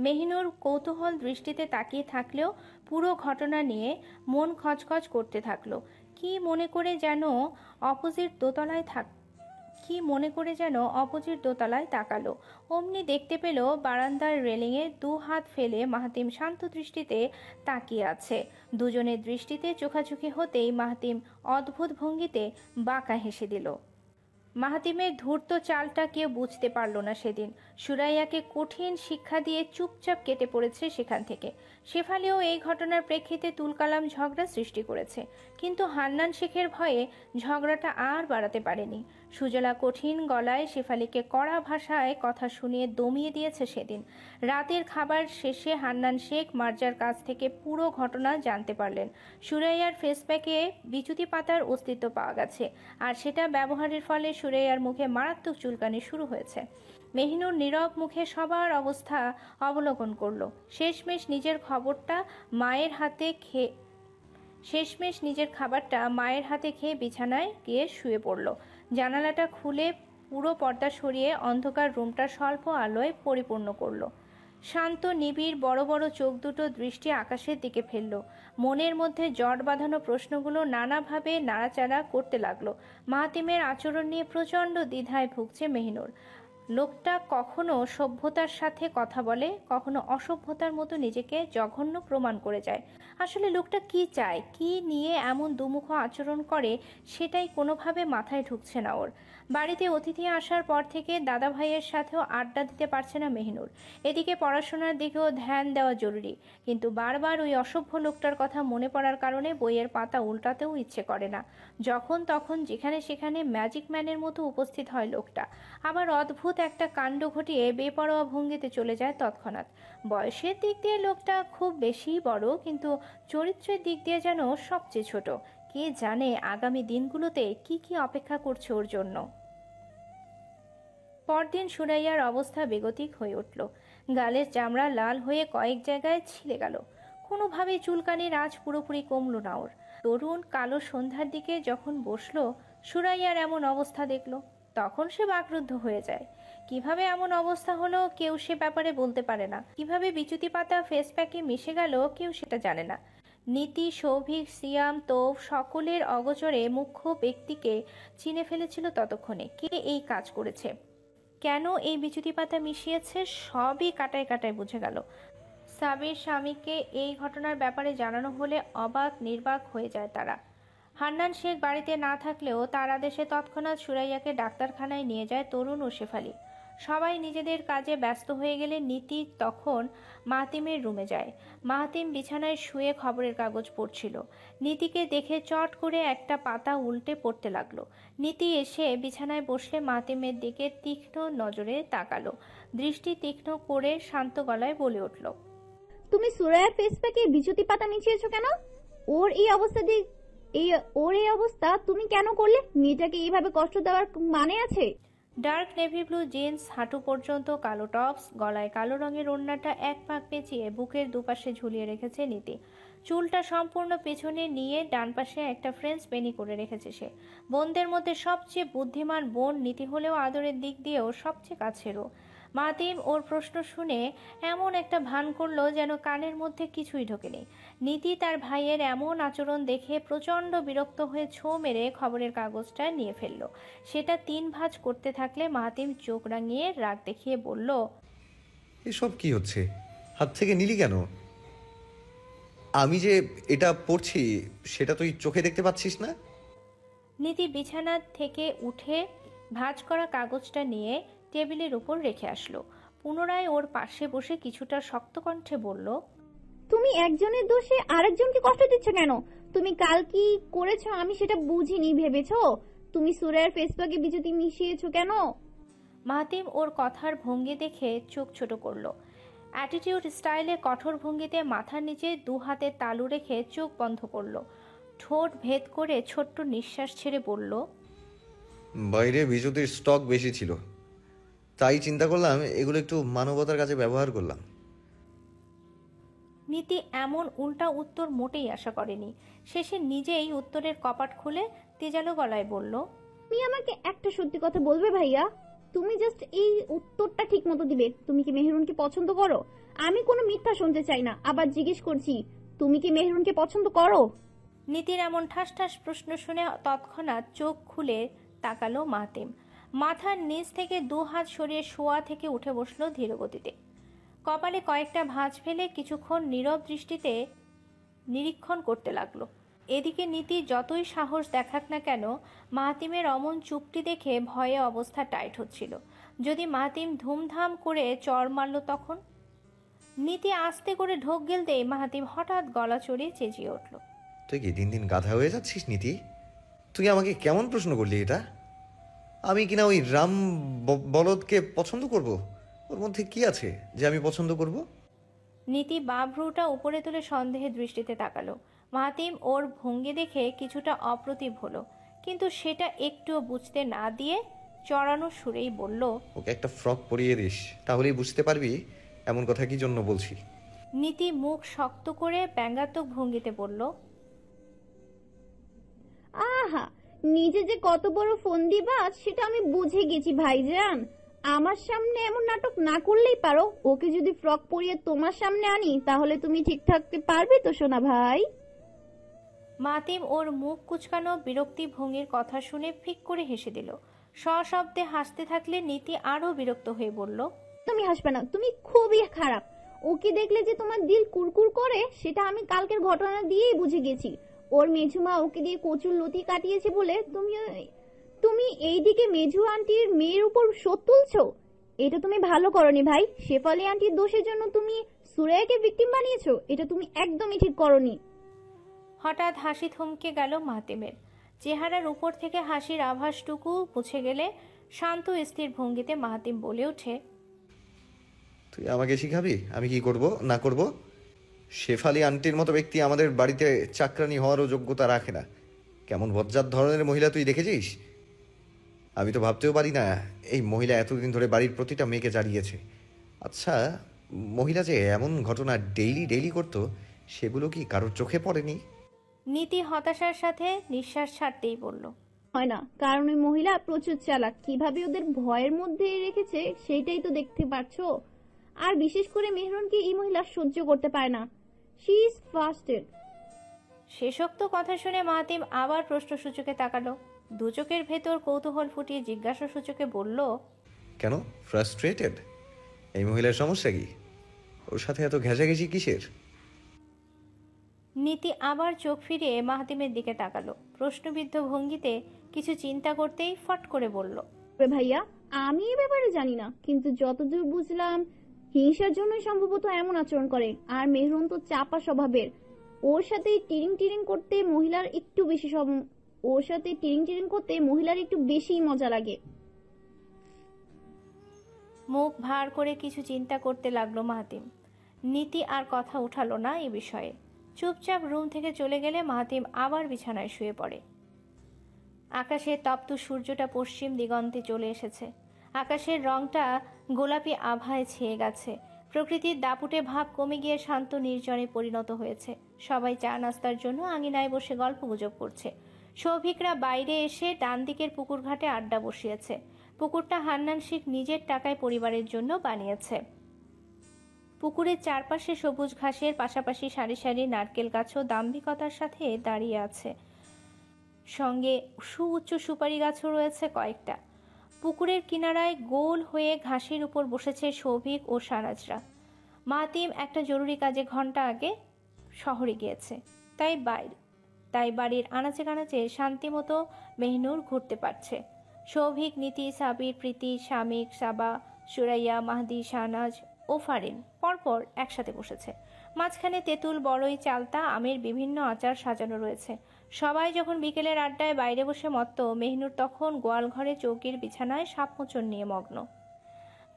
মেহিনুর কৌতূহল দৃষ্টিতে তাকিয়ে থাকলেও পুরো ঘটনা নিয়ে মন খচখচ করতে থাকলো। কি মনে করে যেন অপোজিট দোতলায় তাকালো। অমনি দেখতে পেল বারান্দার রেলিংয়ে 2 হাত ফেলে মাহাতিম শান্ত দৃষ্টিতে তাকিয়ে আছে। দুজনের দৃষ্টিতে চোখাচোখি হতেই মাহাতিম অদ্ভুত ভঙ্গিতে বাঁকা হেসে দিল। মাহাতিমের ধূর্ত চালটা কেউ বুঝতে পারল না সেদিন। সুরাইয়াকে কঠিন শিক্ষা দিয়ে চুপচাপ কেটে পড়েছে সেখান থেকে। শেফালিও এই ঘটনার প্রেক্ষিতে তুলকালাম ঝগড়া সৃষ্টি করেছে, কিন্তু হান্নান শেখের ভয়ে ঝগড়াটা আর বাড়াতে পারেনি। সুজলা কঠিন গলায় শেফালিকে কড়া ভাষায় কথা শুনিয়ে দমিয়ে দিয়েছে সেদিন। রাতের খাবার শেষে হান্নান শেখ মার্জার কাছ থেকে পুরো ঘটনা জানতে পারলেন। সুরাইয়ার ফেসপ্যাকে বিচুতি পাতার অস্তিত্ব পাওয়া গেছে, আর সেটা ব্যবহারের ফলে সুরাইয়ার মুখে মারাত্মক চুলকানি শুরু হয়েছে। মেহিনুর নীরব মুখে সবার অবস্থা অবলোকন করলো। শেষমেশ নিজের খাবারটা মায়ের হাতে খেয়ে বিছানায় গিয়ে শুয়ে পড়ল। জানালাটা খুলে পুরো পর্দা সরিয়ে অন্ধকার রুমটা স্বল্প আলোয় পরিপূর্ণ করলো। শান্ত নিবিড় বড় বড় চোখ দুটো দৃষ্টি আকাশের দিকে ফেলল। মনের মধ্যে জট বাঁধানো প্রশ্নগুলো নানাভাবে নাড়াচাড়া করতে লাগলো। মাহাতিমের আচরণ নিয়ে প্রচণ্ড দ্বিধায় ভুগছে মেহিনুর। লোকটা কখনো সভ্যতার সাথে কথা বলে, কখনো অসভ্যতার মতো নিজেকে জঘন্য প্রমাণ করে যায়। আসলে লোকটা কি চায়, কি নিয়ে এমন দুমুখ আচরণ করে, সেটাই কোনোভাবে মাথায় ঢুকছে না ওর। বাড়িতে অতিথি আসার পর থেকে দাদা ভাইয়ের সাথেও আড্ডা দিতে পারছে না মেহিনুর। এদিকে পড়াশোনার দিকেও ধ্যান দেওয়া জরুরি, কিন্তু বারবার ওই অসভ্য লোকটার কথা মনে পড়ার কারণে বইয়ের পাতা উল্টাতেও ইচ্ছে করে না। যখন তখন যেখানে সেখানে ম্যাজিক ম্যানের মতো উপস্থিত হয় লোকটা, আবার অদ্ভুত একটা কাণ্ড ঘটিয়ে বেপরোয়া ভঙ্গিতে চলে যায় তৎক্ষণাৎ। বয়সের দিক দিয়ে লোকটা খুব বেশি বড়, কিন্তু চরিত্রের দিক দিয়ে যেন সবচেয়ে ছোট। কে জানে আগামী দিনগুলোতে কি কি অপেক্ষা করছে ওর জন্য। পরদিন সুরাইয়ার অবস্থা বেগতিক হয়ে উঠল। গালের চামড়া লাল হয়ে কয়েক জায়গায় ছিলে গেল। কোনোভাবেই চুলকানির আঁচ পুরোপুরি কমল না ওর। তরুণ কালো সন্ধ্যার দিকে যখন বসলো, সুরাইয়ার এমন অবস্থা দেখলো, তখন সে বাকরুদ্ধ হয়ে যায়। কিভাবে এমন অবস্থা হলো কেউ সে ব্যাপারে বলতে পারে না। কিভাবে বিচুতি পাতা ফেস প্যাকে মিশে গেল কেউ সেটা জানে না। নীতি, সৌভিক, সিয়াম, তোফ সকলের অগোচরে মুখ্য ব্যক্তিকে চিনে ফেলেছিল ততক্ষণে। কে এই কাজ করেছে, কেন এই বিচুতি পাতা মিশিয়েছে, সবই কাটায় কাটায় বুঝে গেল। সাবির স্বামীকে এই ঘটনার ব্যাপারে জানানো হলে অবাক নির্বাক হয়ে যায় তারা। হান্নান শেখ বাড়িতে না থাকলেও তার আদেশে তৎক্ষণাৎ সুরাইয়াকে ডাক্তারখানায় নিয়ে যায় তরুণ ও শেফালি। সবাই নিজেদের কাজে ব্যস্ত হয়ে গেলে নীতি তখন মাহাতিমের রুমে যায়। মাহাতিম বিছানায় শুয়ে খবরের কাগজ পড়ছিল। নীতিকে দেখে চট করে একটা পাতা উল্টে পড়তে লাগলো। নীতি এসে বিছানায় বসলে মাহাতিমের দিকে তীক্ষ্ণ নজরে তাকালো। দৃষ্টি তীক্ষ্ণ করে শান্ত গলায় বলে উঠল, তুমি সুরাইয়ার ফেস প্যাকে বিচুতি পাতা মিশিয়েছো কেন? ওর এই অবস্থা ওর এই অবস্থা তুমি কেন করলে? মেয়েটাকে এইভাবে কষ্ট দেওয়ার মানে আছে? ডার্ক নেভি ব্লু জিন্স, হাঁটু পর্যন্ত কালো টপস, গলায় কালো রঙের ওড়নাটা এক পাক পেঁচিয়ে বুকের দুপাশে ঝুলিয়ে রেখেছে নীতি। চুলটা সম্পূর্ণ পেছনে নিয়ে ডান পাশে একটা ফ্রেঞ্চ বেনি করে রেখেছে সে। বোনদের মধ্যে সবচেয়ে বুদ্ধিমান বোন নীতি হলেও আদরের দিক দিয়েও সবচেয়ে কাছেরও। মাতিম ওর প্রশ্ন শুনে এমন একটা ভান করলো যেন কানের মধ্যে কিছুই ঢোকেনি। নীতি তার ভাইয়ের এমন আচরণ দেখে প্রচণ্ড বিরক্ত হয়ে ছো মেরে খবরের কাগজটা নিয়ে ফেলল। সেটা 3 ভাঁজ করতে থাকলে মাতিম চোখ রাঙিয়ে রাগ দেখিয়ে বলল, এসব কি হচ্ছে? হাত থেকে নিলি কেন? আমি যে এটা পড়ছি সেটা তুই চোখে দেখতে পাচ্ছিস না? নীতি বিছানা থেকে উঠে ভাঁজ করা কাগজটা নিয়ে টেবিলের উপর রেখে আসলো। পুনরায় ওর পাশে বসে কিছুটা শক্ত কণ্ঠে বলল, তুমি একজনের দোষে আরেকজনকে কষ্ট দিচ্ছ কেন? তুমি কাল কি করেছো আমি সেটা বুঝিনি ভেবেছো? তুমি সুরাইয়ের ফেসবুকে বিজুতি মিশিয়েছো কেন? মাতিম ওর কথার ভঙ্গি দেখে চোখ ছোট করলো। অ্যাটিটিউড স্টাইলে কঠোর ভঙ্গিতে মাথার নিচে 2 হাতে তালু রেখে চোখ বন্ধ করলো। ঠোঁট ভেদ করে ছোট্ট নিঃশ্বাস ছেড়ে বলল, বাইরে বিদ্যুতের স্টক বেশি ছিল, তাই চিন্তা করলাম এগুলো একটু মানবতার কাছে ব্যবহার করলাম। নীতি এমন উল্টা উত্তর মোটেই আশা করেনি। শেষে নিজেই উত্তরের কপাট খুলে তেজালো গলায় বলল, তুমি আমাকে একটা সত্যি কথা বলবে ভাইয়া? তুমি জাস্ট এই উত্তরটা ঠিক মতো দিবে। তুমি কি মেহেরুনকে পছন্দ করো? আমি কোনো মিথ্যা শুনতে চাই না। আবার জিজ্ঞেস করছি, তুমি কি মেহেরুনকে পছন্দ করো? নীতির এমন ঠাস ঠাস প্রশ্ন শুনে তৎক্ষণাৎ চোখ খুলে তাকালো মাতিম। মাথার নিচ থেকে 2 হাত সরিয়ে শোয়া থেকে উঠে বসলো ধীরগতিতে। কপালে কয়েকটা ভাঁজ ফেলে কিছুক্ষণ নীরব দৃষ্টিতে নিরীক্ষণ করতে লাগলো। এদিকে নীতি যতই সাহস দেখাক না কেন, মাহাতিমের অমন চুপটি দেখে ভয়ে অবস্থা টাইট হচ্ছিল। যদি মাহাতিম ধুমধাম করে চড় মারল তখন? নীতি আস্তে করে ঢোক গেলতেই মাহাতিম হঠাৎ গলা চড়িয়ে চেঁচিয়ে উঠল, তুই কি দিন দিন গাধা হয়ে যাচ্ছিস নীতি? তুই আমাকে কেমন প্রশ্ন করলি এটা? আমি কিনা ওই রাম বলদকে পছন্দ করব? ওর মধ্যে কি আছে যে আমি পছন্দ করব? নীতি বাভ্রুটা উপরে তুলে সন্দেহের দৃষ্টিতে তাকালো। মাহাতিম ওর ভঙ্গি দেখে কিছুটা অপ্রতিভ হলো, কিন্তু সেটা একটুও বুঝতে না দিয়ে চড়ানো সুরেই বলল, ওকে একটা ফ্রক পরিয়ে দিস, তাহলেই বুঝতে পারবি এমন কথা কি জন্য বলছি। নীতি মুখ শক্ত করে ব্যঙ্গাত্মক ভঙ্গিতে বলল, আহা, নিজে যে কত বড় ফন্দিবাজ সেটা আমি বুঝে গেছি ভাইজান। আমার সামনে এমন নাটক না করলেই পারো। ওকে যদি ফ্রক পরিয়ে তোমার সামনে আনি তাহলে তুমি ঠিক থাকতে পারবে তো সোনা ভাই? মাতিম ওর মুখ কুচকানো বিরক্তি ভঙ্গির কথা শুনে ফিক করে হেসে দিল। সশব্দে হাসতে থাকলে নীতি আরো বিরক্ত হয়ে বলল, তুমি হাসবে না, তুমি খুবই খারাপ। ওকে দেখলে যে তোমার দিল কুরকুর করে সেটা আমি কালকের ঘটনা দিয়েই বুঝে গেছি। ওর মেঝুমা ওকে দিয়ে কচুর লতি কাটিয়েছে বলে তুমি এইদিকে মেঝু আন্টির মেয়ের উপর শোধ তুলছো। এটা তুমি ভালো করনি ভাই। শেফালি আন্টির দোষের জন্য তুমি সুরাইয়াকে ভিকটিম বানিয়েছো। এটা তুমি একদমই ঠিক করনি। হঠাৎ হাসি থমকে গেল মাতিমের। চেহারার উপর থেকে হাসির আভাসটুকু মুছে গেলে শান্ত স্থির ভঙ্গিতে মাহাতিম বলে ওঠে, তুই আমাকে শিখাবি আমি কি করব না করব? শেফালি আন্টির মতো ব্যক্তি আমাদের বাড়িতে চাকরানি হওয়ারও যোগ্যতা রাখে না। কেমন বজ্জাত ধরনের মহিলা তুই দেখেছিস? আমি তো ভাবতেও পারি না এই মহিলা এতদিন ধরে বাড়ির প্রতিটা মেয়েকে জ্বালিয়েছে। আচ্ছা, মহিলা যে এমন ঘটনা ডেইলি করতো সেগুলো কি কারোর চোখে পড়েনি? নীতি হতাশার সাথে নিঃশ্বাস ছাড়তেই বলল, হয় না, কারণ ওই মহিলা প্রচুর চালাক। কিভাবে ওদের ভয়ের মধ্যে রেখেছে সেইটাই তো দেখতে পাচ্ছো। আর বিশেষ করে মেহরুনকে এই মহিলা সহ্য করতে পারে না। She is ফাস্টেড। শেষোক্ত কথা শুনে মাহাতিম আবার প্রশ্নসূচকে তাকালো। দু চোখের ভেতর কৌতূহল ফুটিয়ে জিজ্ঞাসা সূচকে বলল, কেন ফ্রাস্ট্রেটেড? এই মহিলার সমস্যা কি? ওর সাথে এত ঘেঁষাঘেঁষি কিসের? নীতি আবার চোখ ফিরিয়ে মাহাতিমের দিকে তাকালো। প্রশ্নবিদ্ধ ভঙ্গিতে কিছু চিন্তা করতেই ফট করে বলল, ভাইয়া, আমি এই ব্যাপারে জানি না, কিন্তু যতদূর বুঝলাম হিংসার জন্যই সম্ভবত এমন আচরণ করে। আর মেহরুন তো চাপা স্বভাবের। ওর সাথে টিরিং করতে মহিলার একটু বেশি মজা লাগে। মুখ ভার করে কিছু চিন্তা করতে লাগলো মাহাতিম। নীতি আর কথা উঠালো না এ বিষয়ে। চুপচাপ রুম থেকে চলে গেলে মাহাতিম আবার বিছানায় শুয়ে পড়ে। আকাশে তপ্ত সূর্যটা পশ্চিম দিগন্তে চলে এসেছে। আকাশের রংটা গোলাপি আভায় ছেয়ে গেছে। প্রকৃতির দাপুটে ভাব কমে গিয়ে শান্ত নির্জনে পরিণত হয়েছে। সবাই চা নাস্তার জন্য আঙিনায় বসে গল্পগুজব করছে। সৌভিকরা বাইরে এসে ডান দিকের পুকুর ঘাটে আড্ডা বসিয়েছে। পুকুরটা হান্নান শেখ নিজের টাকায় পরিবারের জন্য বানিয়েছে। পুকুরের চারপাশে সবুজ ঘাসের পাশাপাশি সারি সারি নারকেল গাছও দাম্ভিকতার সাথে দাঁড়িয়ে আছে। সঙ্গে সুউচ্চ সুপারি গাছও রয়েছে কয়েকটা। পুকুরের কিনারায় গোল হয়ে ঘাসের উপর বসেছে সৌভিক ও সারাজরা। মাহাতিম একটা জরুরি কাজে ঘন্টা আগে শহরে গিয়েছে, তাই বাড়ির আনাচে কানাচে শান্তিমতো মেহনুর ঘুরতে পারছে। সৌভিক, নীতি, সাবির, প্রীতি, শামিক, সাবা, সুরাইয়া, মাহদি, শাহনাজ ও ফারিন পরপর একসাথে বসেছে। মাঝখানে তেঁতুল, বড়ই, চালতা, আমের বিভিন্ন আচার সাজানো রয়েছে। সবাই যখন বিকেলের আড্ডায় বাইরে বসে মত্ত, মেহনুর তখন গোয়াল ঘরে চৌকির বিছানায় সাপমোচন নিয়ে মগ্ন।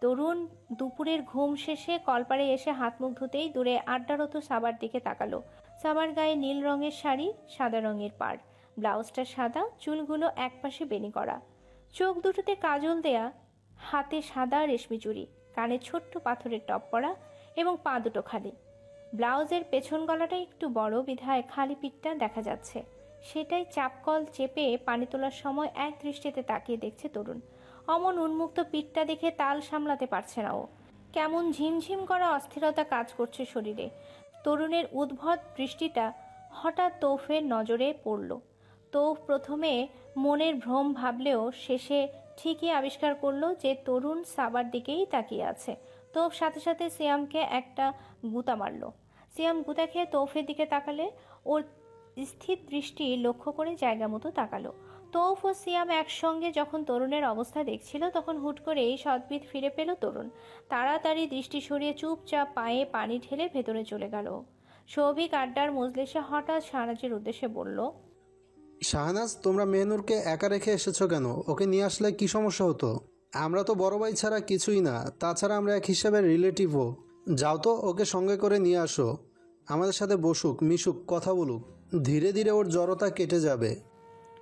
তরুণ দুপুরের ঘুম শেষে কলপারে এসে হাত মুখ ধুতেই দূরে আড্ডারত সাবার দিকে তাকালো। সাবার গায়ে নীল রঙের শাড়ি, সাদা রঙের পাড়, ব্লাউজটা সাদা, চুলগুলো একপাশে বেনি করা, চোখ দুটোতে কাজল দেয়া, হাতে সাদা রেশমি চুড়ি, কানে ছোট্ট পাথরের টপ পরা এবং পা দুটো খালি। ব্লাউজের পেছন গলাটা একটু বড় বিধায় খালি পিঠটা দেখা যাচ্ছে। সেটাই চাপকল চেপে পানি তোলার সময় এক দৃষ্টিতে তাকিয়ে দেখছে তরুণ। অমন উন্মুক্ত পিঠটা দেখে তাল সামলাতে পারছে না ও। কেমন ঝিমঝিম করা অস্থিরতা কাজ করছে শরীরে। তরুণের উদ্ভট দৃষ্টিটা হঠাৎ তৌফের নজরে পড়ল। তৌফ প্রথমে মনের ভ্রম ভাবলেও শেষে ঠিকই আবিষ্কার করলো যে তরুণ সাবার দিকেই তাকিয়ে আছে। তৌফ সাথে সাথে সিয়ামকে একটা গুতা মারল। সিয়াম গুতা খেয়ে তৌফের দিকে তাকালে ওর স্থির দৃষ্টি লক্ষ্য করে জায়গা মতো তাকালো। তৌফ ও সিয়াম একসঙ্গে যখন তরুণের অবস্থা দেখছিল তখন হুট করে এই সদ্বিদ ফিরে পেল তরুণ। তাড়াতাড়ি দৃষ্টি সরিয়ে চুপচাপ পায়ে পানি ঢেলে ভেতরে চলে গেল। সৌভিক আড্ডার মজলিসে হঠাৎ শাহনাজের উদ্দেশ্যে বলল, শাহনাজ, তোমরা মেহনুরকে একা রেখে এসেছো কেন? ওকে নিয়ে আসলে কি সমস্যা হতো? আমরা তো বড় ভাই ছাড়া কিছুই না, তাছাড়া আমরা এক হিসাবে রিলেটিভও। যাও তো, ওকে সঙ্গে করে নিয়ে আসো, আমাদের সাথে বসুক, মিশুক, কথা বলুক, ধীরে ধীরে ওর জড়তা কেটে যাবে।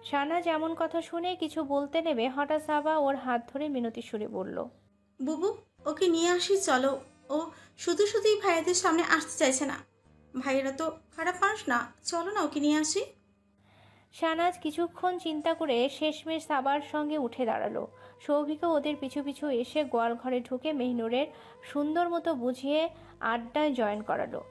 শাহনাজ এমন কথা শুনে কিছু বলতে নেবে হঠাৎ সাবা ওর হাত ধরে মিনতি সুরে বলল, বুবু, ওকে নিয়ে আসি চলো। ও শুধুই ভাইয়াদের সামনে আসতে চাইছে না। ভাইয়েরা তো খারাপ মানুষ না, চলো না ওকে নিয়ে আসি। শাহনাজ কিছুক্ষণ চিন্তা করে শেষমেশ সাবার সঙ্গে উঠে দাঁড়ালো। সৌভিকও ওদের পিছু পিছু এসে গোয়াল ঘরে ঢুকে মেহনুরের সুন্দর মতো বুঝিয়ে আড্ডায় জয়েন করালো।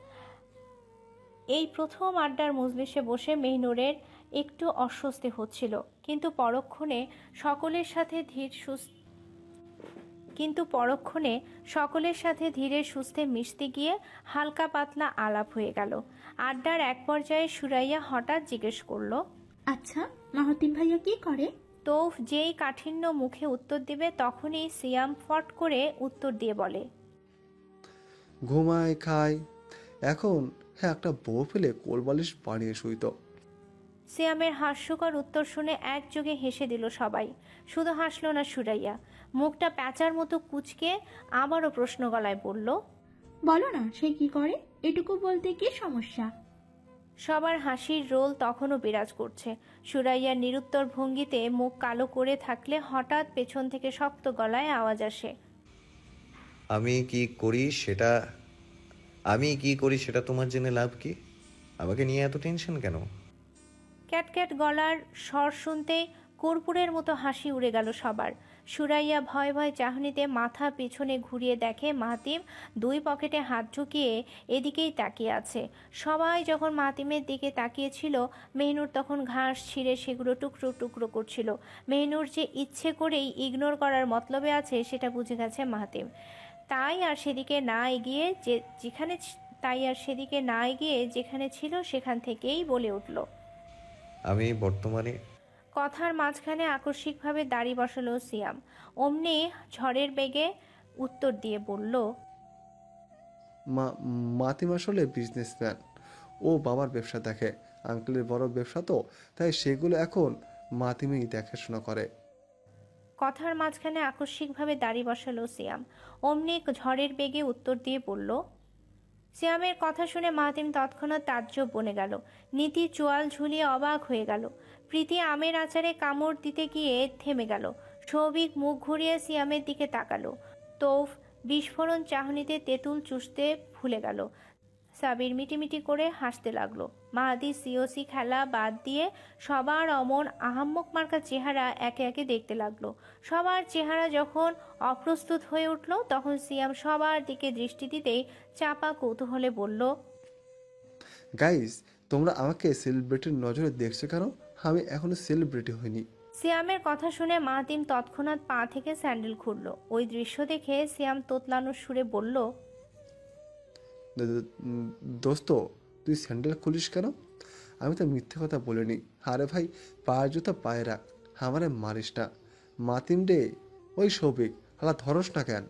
এই প্রথম আড্ডার মজলিসে বসে মেহনুরের একটু অস্বস্তি হচ্ছিল, কিন্তু পরক্ষণে সকলের সাথে ধীরে সুস্থে মিশতে গিয়ে হালকা পাতলা আলাপ হয়ে গেল। আড্ডার এক পর্যায়ে সুরাইয়া হঠাৎ জিজ্ঞেস করলো, আচ্ছা, মাহাতিম ভাইয়া কি করে? তৌফ যেই কাঠিন্য মুখে উত্তর দিবে তখনই সিয়াম ফট করে উত্তর দিয়ে বলে, ঘুমায়, খায়, এখন হ্যাঁ একটা বউ ফেলে কোলবালিশ বানিয়ে শুইত। সিয়ামের হাস্যকর উত্তর শুনে একযোগে হেসে দিল সবাই। শুধু হাসল না সুরাইয়া, মুখটা প্যাঁচার মতো কুঁচকে আবারও প্রশ্ন গলায় বলল, বলো না সে কি করে, এটুকু বলতে কি সমস্যা? সবার হাসির রোল তখনও বিরাজ করছে। সুরাইয়ার নিরুত্তর ভঙ্গিতে মুখ কালো করে থাকলে হঠাৎ পেছন থেকে শক্ত গলায় আওয়াজ আসে, আমি কি করি সেটা তোমার জেনে লাভ কি? আমাকে নিয়ে এত টেনশন কেন? ক্যাটক্যাট গলার স্বর শুনতেই কর্পূরের মতো হাসি উড়ে গেল সবার। সুরাইয়া ভয় ভয় চাহনিতে মাথা পিছনে ঘুরিয়ে দেখে মাহাতিম দুই পকেটে হাত ঢুকিয়ে এদিকেই তাকিয়ে আছে। সবাই যখন মাহাতিমের দিকে তাকিয়েছিল, মেহনুর তখন ঘাস ছিঁড়ে সেগুলো টুকরো টুকরো করছিল। মেহনুর যে ইচ্ছে করেই ইগনোর করার মতলবে আছে সেটা বুঝে গেছে মাহাতিম। তাই আর সেদিকে না এগিয়ে যেখানে ছিল সেখান থেকেই বলে উঠল, আমি বর্তমানে। কথার মাঝখানে আকস্মিকভাবে দাড়ি বসালো সিয়াম। অমনি ঝড়ের বেগে উত্তর দিয়ে বলল, মাতিম আসলে বিজনেসম্যান, ও বাবার ব্যবসা দেখে, আঙ্কেলের বড় ব্যবসা তো, তাই সেগুলো এখন মাতিমেই দেখাশোনা করে। কথার মাঝখানে আকস্মিকভাবে দাড়ি বসালো সিয়াম। অমনি ঝড়ের বেগে উত্তর দিয়ে বলল, সিয়ামের কথা শুনে মাহাতিম তৎক্ষণাৎ তাজ্জব বনে গেল। নীতি চোয়াল ঝুলিয়ে অবাক হয়ে গেল। প্রীতি আমের আচারে কামড় দিতে গিয়ে থেমে গেল। সৌভিক মুখ ঘুরিয়ে সিয়ামের দিকে তাকালো। তৌফ বিস্ফোরণ চাহনিতে তেঁতুল চুষতে ভুলে গেল। সাবির মিটিমিটি করে হাসতে লাগলো। মাহাদি সিওসি খেলা বাদ দিয়ে সবার অমন আহাম্মক মার্কা চেহারা একে একে দেখতে লাগলো। সবার চেহারা যখন অপ্রস্তুত হয়ে উঠল, তখন সিয়াম সবার দিকে দৃষ্টি দিতেই চাপা কৌতূহলে বলল, গাইস, তোমরা আমাকে সেলিব্রিটির নজরে দেখছো কেন? আমি এখনো সেলিব্রিটি হইনি। সিয়ামের কথা শুনে মাহাতিম তৎক্ষণাৎ পা থেকে স্যান্ডেল খুলল। ওই দৃশ্য দেখে সিয়াম তোতলানোর সুরে বলল, দোস্ত, তুই স্যান্ডেল খুলিস কেন? আমি তো মিথ্যে কথা বলিনি। আরে ভাই, পায়ের জুতা পায়ে রাখ, আমারে মারিস না। মাতিম রে, ওই সৌভিক, হালা ধরস না কেন?